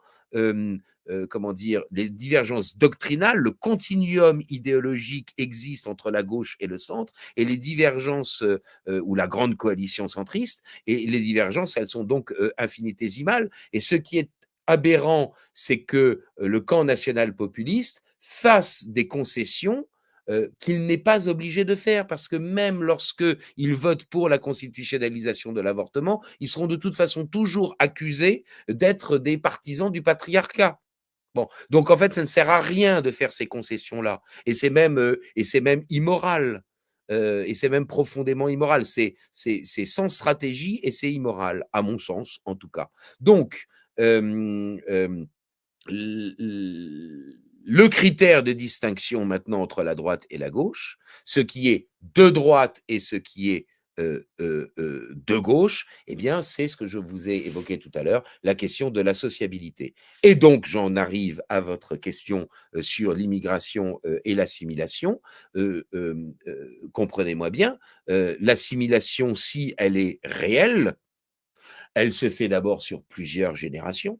comment dire, les divergences doctrinales, le continuum idéologique existe entre la gauche et le centre, et les divergences, ou la grande coalition centriste, et les divergences, elles sont donc infinitésimales. Et ce qui est aberrant, c'est que le camp national populiste fasse des concessions qu'il n'est pas obligé de faire, parce que même lorsqu'ils votent pour la constitutionnalisation de l'avortement, ils seront de toute façon toujours accusés d'être des partisans du patriarcat. Bon, donc en fait, ça ne sert à rien de faire ces concessions-là, et c'est même immoral, et c'est même profondément immoral. C'est sans stratégie et c'est immoral, à mon sens, en tout cas. Donc, le critère de distinction maintenant entre la droite et la gauche, ce qui est de droite et ce qui est de gauche, eh bien, c'est ce que je vous ai évoqué tout à l'heure, la question de la sociabilité. Et donc, j'en arrive à votre question sur l'immigration et l'assimilation. Comprenez-moi bien, l'assimilation, si elle est réelle, elle se fait d'abord sur plusieurs générations,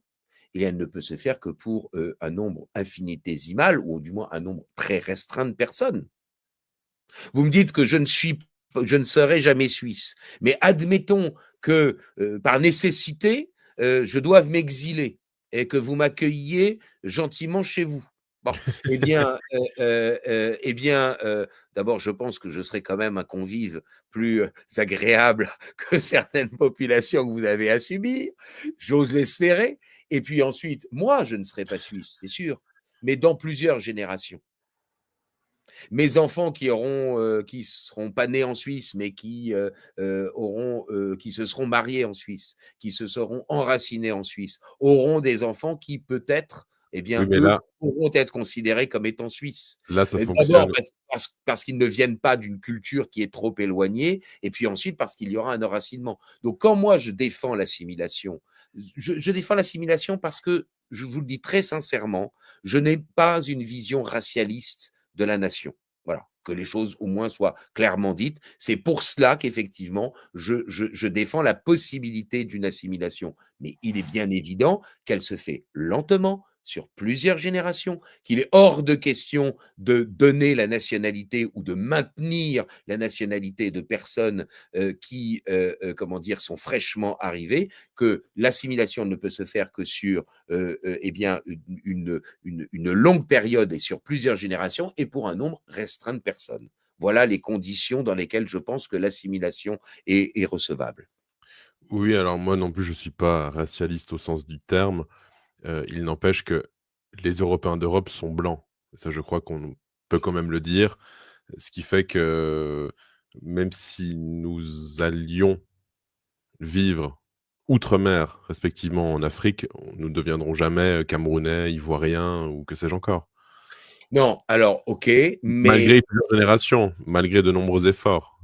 et elle ne peut se faire que pour un nombre infinitésimal, ou du moins un nombre très restreint de personnes. Vous me dites que je ne serai jamais suisse, mais admettons que par nécessité, je doive m'exiler et que vous m'accueilliez gentiment chez vous. Bon, d'abord, je pense que je serai quand même un convive plus agréable que certaines populations que vous avez à subir. J'ose l'espérer. Et puis ensuite, moi, je ne serai pas suisse, c'est sûr, mais dans plusieurs générations. Mes enfants qui seront pas nés en Suisse, mais qui se seront mariés en Suisse, qui se seront enracinés en Suisse, auront des enfants qui peut-être, Oui, mais eux, là, pourront être considérés comme étant suisses. ça D'abord fonctionne. parce qu'ils ne viennent pas d'une culture qui est trop éloignée, et puis ensuite parce qu'il y aura un enracinement. Donc quand moi je défends l'assimilation, je défends l'assimilation parce que, je vous le dis très sincèrement, je n'ai pas une vision racialiste de la nation. Voilà, que les choses au moins soient clairement dites. C'est pour cela qu'effectivement, je défends la possibilité d'une assimilation. Mais il est bien évident qu'elle se fait lentement, sur plusieurs générations, qu'il est hors de question de donner la nationalité ou de maintenir la nationalité de personnes qui, comment dire, sont fraîchement arrivées, que l'assimilation ne peut se faire que sur une longue période et sur plusieurs générations et pour un nombre restreint de personnes. Voilà les conditions dans lesquelles je pense que l'assimilation est recevable. Oui, alors moi non plus, je suis pas racialiste au sens du terme. Il n'empêche que les Européens d'Europe sont blancs. Ça, je crois qu'on peut quand même le dire. Ce qui fait que même si nous allions vivre outre-mer, respectivement en Afrique, nous ne deviendrons jamais Camerounais, Ivoiriens ou que sais-je encore. Non, alors, ok, mais Malgré plusieurs générations, malgré de nombreux efforts.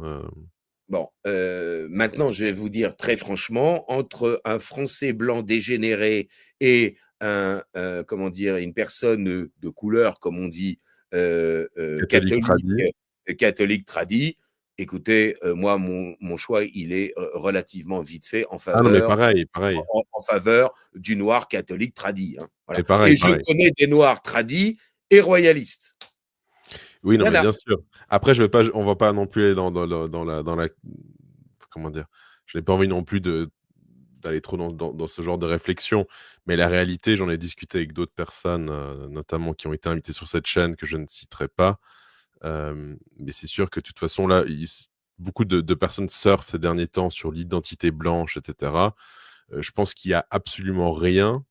bon, maintenant, je vais vous dire très franchement, entre un Français blanc dégénéré et comment dire, une personne de couleur, comme on dit, Catholique tradit. catholique tradit, écoutez, moi, mon choix, il est relativement vite fait Ah non, mais pareil. en faveur du noir catholique tradit. Hein, voilà. Et pareil. Et je connais des noirs tradis et royalistes. Oui, non, mais Voilà. bien sûr. Après, on va pas non plus aller dans la comment dire? Je n'ai pas envie non plus d'aller trop dans ce genre de réflexion. Mais la réalité, j'en ai discuté avec d'autres personnes, notamment qui ont été invitées sur cette chaîne que je ne citerai pas. Mais c'est sûr que de toute façon, là, beaucoup de personnes surfent ces derniers temps sur l'identité blanche, etc. Je pense qu'il y a absolument rien,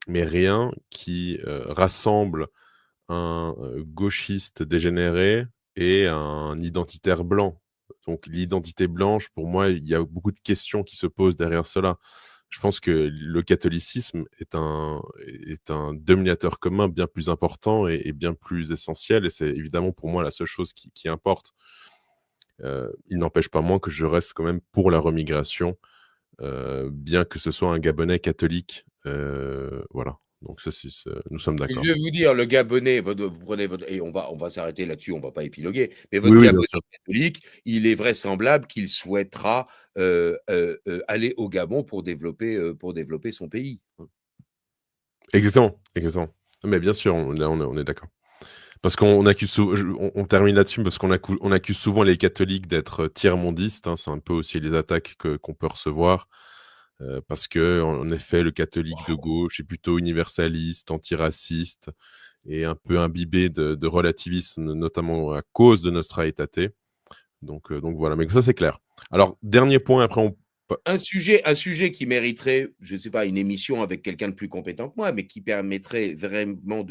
mais rien qui rassemble un gauchiste dégénéré et un identitaire blanc. Donc l'identité blanche, pour moi, il y a beaucoup de questions qui se posent derrière cela. Je pense que le catholicisme est un dominateur commun bien plus important et bien plus essentiel, et c'est évidemment pour moi la seule chose qui importe. Il n'empêche pas moins que je reste quand même pour la remigration, bien que ce soit un Gabonais catholique. Voilà. Donc ça, nous sommes Et d'accord. je vais vous dire, le Gabonais, vous prenez votre, et on va s'arrêter là-dessus, on va pas épiloguer, mais Oui, votre oui, bien Gabonais sûr. catholique, il est vraisemblable qu'il souhaitera aller au Gabon pour développer son pays. Exactement, exactement. Mais bien sûr, là, on est d'accord. Parce qu'on accuse on termine là-dessus parce on accuse souvent les catholiques d'être tiers-mondistes, hein. C'est un peu aussi les attaques qu'on peut recevoir, parce qu'en effet, le catholique de gauche est plutôt universaliste, antiraciste et un peu imbibé de relativisme, notamment à cause de Nostra Aetate. Donc voilà, mais ça, c'est clair. Alors, dernier point, après on Un sujet qui mériterait, je ne sais pas, une émission avec quelqu'un de plus compétent que moi, mais qui permettrait vraiment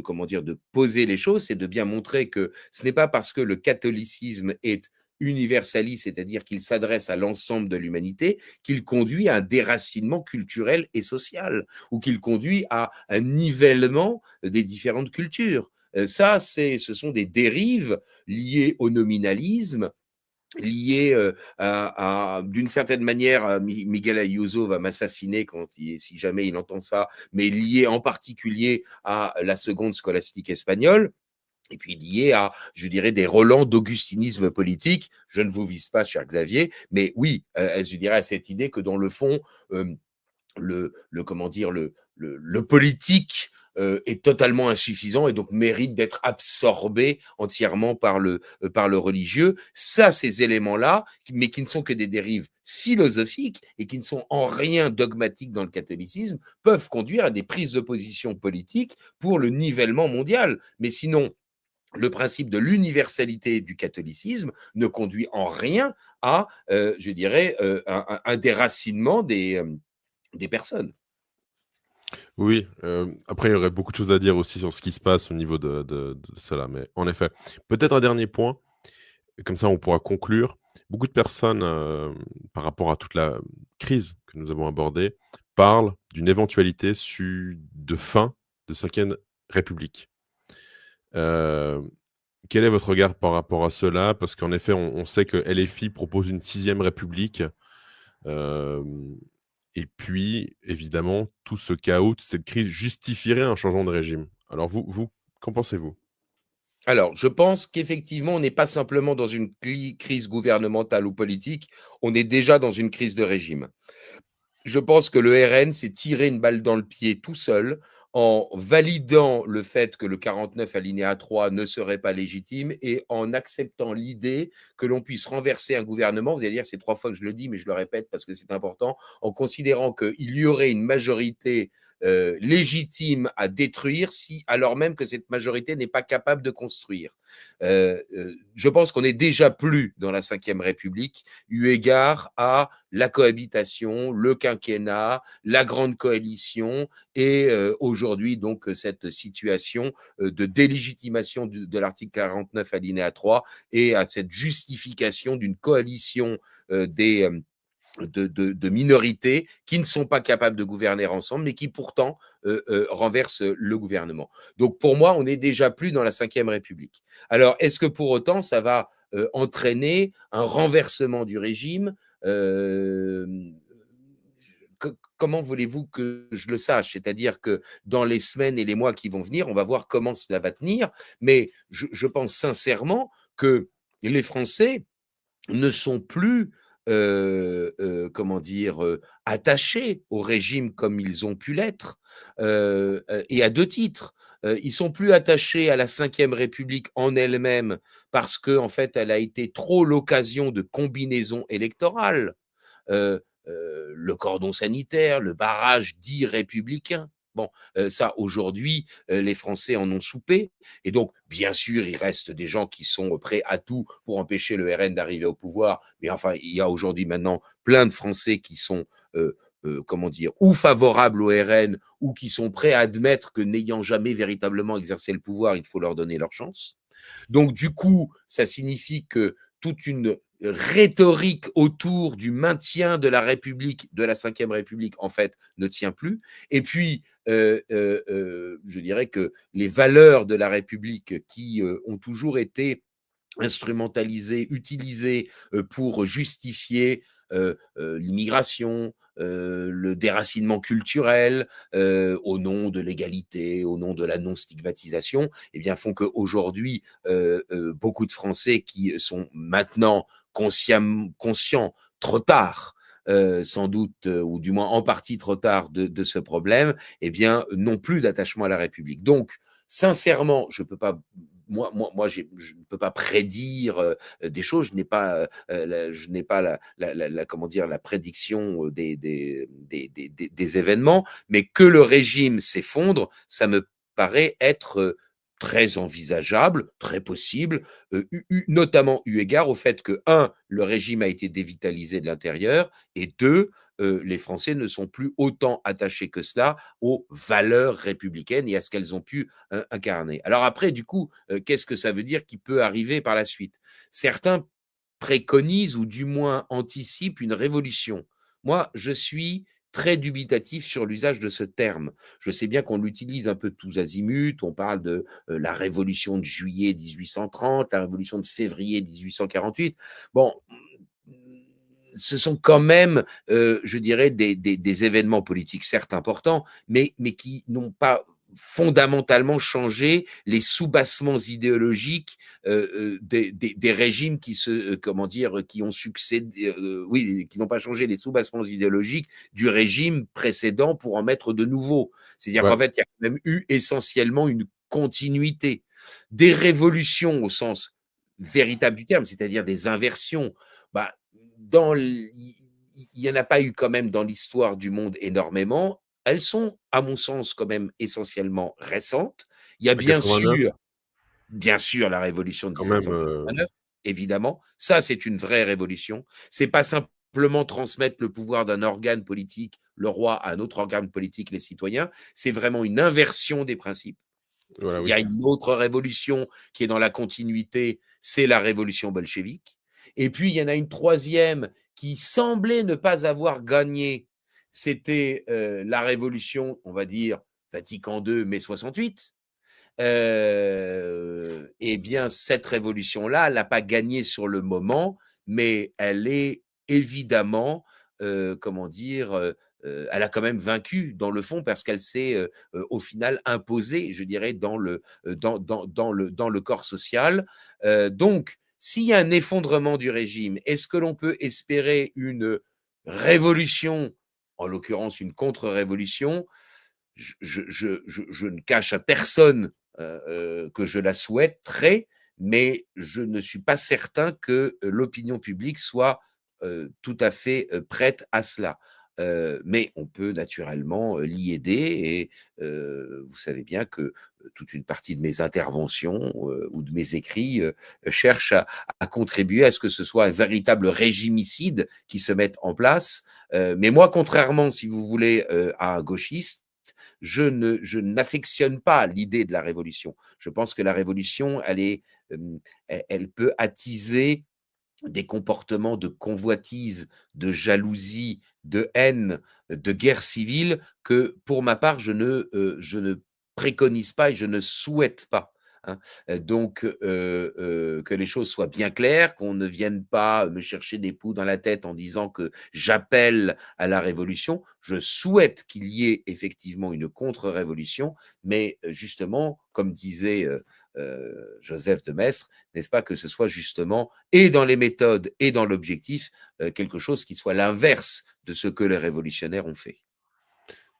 comment dire, de poser les choses, c'est de bien montrer que ce n'est pas parce que le catholicisme est universaliste, c'est-à-dire qu'il s'adresse à l'ensemble de l'humanité, qu'il conduit à un déracinement culturel et social, ou qu'il conduit à un nivellement des différentes cultures. Ça, ce sont des dérives liées au nominalisme, lié d'une certaine manière, Miguel Ayuso va m'assassiner si jamais il entend ça, mais lié en particulier à la seconde scolastique espagnole. Et puis lié à, je dirais, des relents d'augustinisme politique. Je ne vous vise pas, cher Xavier, mais oui, je dirais à cette idée que dans le fond, comment dire, le politique est totalement insuffisant et donc mérite d'être absorbé entièrement par le religieux. Ça, ces éléments-là, mais qui ne sont que des dérives philosophiques et qui ne sont en rien dogmatiques dans le catholicisme, peuvent conduire à des prises de position politiques pour le nivellement mondial. Mais sinon, le principe de l'universalité du catholicisme ne conduit en rien à, je dirais, un déracinement des personnes. Oui, après, il y aurait beaucoup de choses à dire aussi sur ce qui se passe au niveau de cela. Mais en effet, peut-être un dernier point, comme ça on pourra conclure. Beaucoup de personnes, par rapport à toute la crise que nous avons abordée, parlent d'une éventualité de fin de 5e République. Quel est votre regard par rapport à cela? Parce qu'en effet, on sait que LFI propose une 6e République. Hem Et puis, évidemment, tout ce chaos, toute cette crise justifierait un changement de régime. Alors vous, qu'en pensez-vous? Alors, je pense qu'effectivement, on n'est pas simplement dans une crise gouvernementale ou politique, on est déjà dans une crise de régime. Je pense que le RN s'est tiré une balle dans le pied tout seul en validant le fait que le 49 alinéa 3 ne serait pas légitime et en acceptant l'idée que l'on puisse renverser un gouvernement. Vous allez dire, c'est 3 fois que je le dis, mais je le répète parce que c'est important, en considérant qu'il y aurait une majorité légitime à détruire, alors même que cette majorité n'est pas capable de construire. Je pense qu'on n'est déjà plus dans la Ve République, eu égard à la cohabitation, le quinquennat, la grande coalition et aujourd'hui donc cette situation de délégitimation de l'article 49 alinéa 3 et à cette justification d'une coalition de minorités qui ne sont pas capables de gouverner ensemble, mais qui pourtant renversent le gouvernement. Donc pour moi, on n'est déjà plus dans la Ve République. Alors, est-ce que pour autant, ça va entraîner un renversement du régime comment voulez-vous que je le sache? C'est-à-dire que dans les semaines et les mois qui vont venir, on va voir comment cela va tenir, mais je pense sincèrement que les Français ne sont plus comment dire, attachés au régime comme ils ont pu l'être, et à 2 titres. Ils sont plus attachés à la Ve République en elle-même parce qu'en fait, elle a été trop l'occasion de combinaisons électorales, le cordon sanitaire, le barrage dit républicain. Bon, ça, aujourd'hui, les Français en ont soupé. Et donc, bien sûr, il reste des gens qui sont prêts à tout pour empêcher le RN d'arriver au pouvoir. Mais enfin, il y a aujourd'hui maintenant plein de Français qui sont, comment dire, ou favorables au RN, ou qui sont prêts à admettre que n'ayant jamais véritablement exercé le pouvoir, il faut leur donner leur chance. Donc, du coup, ça signifie que toute une rhétorique autour du maintien de la République, de la Ve République, en fait, ne tient plus. Et puis, je dirais que les valeurs de la République qui ont toujours été instrumentalisées, utilisées pour justifier l'immigration, le déracinement culturel, au nom de l'égalité, au nom de la non-stigmatisation, eh bien, font qu'aujourd'hui, beaucoup de Français qui sont maintenant conscients trop tard, sans doute, ou du moins en partie trop tard de ce problème, eh bien, n'ont plus d'attachement à la République. Donc, sincèrement, je peux pas, je ne peux pas prédire des choses. Je n'ai pas, comment dire, la prédiction des événements, mais que le régime s'effondre, ça me paraît être très envisageable, très possible, notamment eu égard au fait que, le régime a été dévitalisé de l'intérieur, et deux, les Français ne sont plus autant attachés que cela aux valeurs républicaines et à ce qu'elles ont pu incarner. Alors après, du coup, qu'est-ce que ça veut dire qui peut arriver par la suite? Certains préconisent ou du moins anticipent une révolution. Moi, je suis très dubitatif sur l'usage de ce terme. Je sais bien qu'on l'utilise un peu tous azimuts, on parle de la révolution de juillet 1830, la révolution de février 1848. Bon, ce sont quand même, je dirais, des événements politiques certes importants, mais qui n'ont pas fondamentalement changé les soubassements idéologiques des régimes qui comment dire, qui ont succédé, oui, qui n'ont pas changé les soubassements idéologiques du régime précédent pour en mettre de nouveaux. C'est-à-dire qu'en fait, il y a quand même eu essentiellement une continuité. Des révolutions au sens véritable du terme, c'est-à-dire des inversions, bah, il n'y en a pas eu quand même dans l'histoire du monde énormément. Elles sont, à mon sens, quand même essentiellement récentes. Il y a En 89, bien sûr, la révolution de quand même, 1789, évidemment. Ça, c'est une vraie révolution. C'est pas simplement transmettre le pouvoir d'un organe politique, le roi, à un autre organe politique, les citoyens. C'est vraiment une inversion des principes. voilà, Il oui. y a une autre révolution qui est dans la continuité, c'est la révolution bolchevique. Et puis, il y en a une troisième qui semblait ne pas avoir gagné. C'était la révolution, on va dire, Vatican II, mai 68. Eh bien, cette révolution-là, elle n'a pas gagné sur le moment, mais elle est évidemment, comment dire, elle a quand même vaincu dans le fond parce qu'elle s'est au final imposée, je dirais, dans le corps social. Donc, s'il y a un effondrement du régime, est-ce que l'on peut espérer une révolution, en l'occurrence une contre-révolution? Je ne cache à personne que je la souhaiterais, mais je ne suis pas certain que l'opinion publique soit tout à fait prête à cela. Mais on peut naturellement l'y aider, et vous savez bien que toute une partie de mes interventions ou de mes écrits cherchent à contribuer à ce que ce soit un véritable régimicide qui se mette en place. Mais moi, contrairement, si vous voulez, à un gauchiste, je n'affectionne pas l'idée de la révolution. Je pense que la révolution, elle peut attiser des comportements de convoitise, de jalousie, de haine, de guerre civile que, pour ma part, je ne préconise pas et je ne souhaite pas. Hein. Donc, que les choses soient bien claires, qu'on ne vienne pas me chercher des poux dans la tête en disant que j'appelle à la révolution. Je souhaite qu'il y ait effectivement une contre-révolution, mais justement, comme disait Joseph de Maistre, n'est-ce pas, que ce soit justement, et dans les méthodes et dans l'objectif, quelque chose qui soit l'inverse de ce que les révolutionnaires ont fait.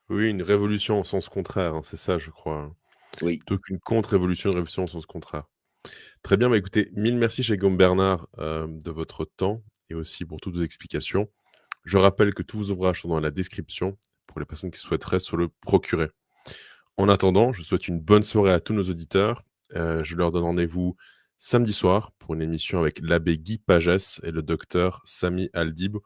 Oui, une révolution au sens contraire, hein, c'est ça, je crois, hein. Oui. Plutôt qu'une contre-révolution, une révolution au sens contraire. Très bien, bah, écoutez, mille merci chez Guillaume Bernard de votre temps et aussi pour toutes vos explications. Je rappelle que tous vos ouvrages sont dans la description pour les personnes qui souhaiteraient se le procurer. En attendant, je souhaite une bonne soirée à tous nos auditeurs. Je leur donne rendez-vous samedi soir pour une émission avec l'abbé Guy Pagès et le docteur Sami Aldib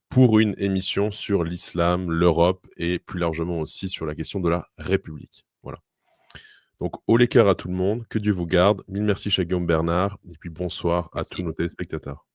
pour une émission sur l'islam, l'Europe et plus largement aussi sur la question de la République. Voilà. Donc, haut les cœurs à tout le monde, que Dieu vous garde. Mille merci, cher Guillaume Bernard, et puis bonsoir à tous nos téléspectateurs.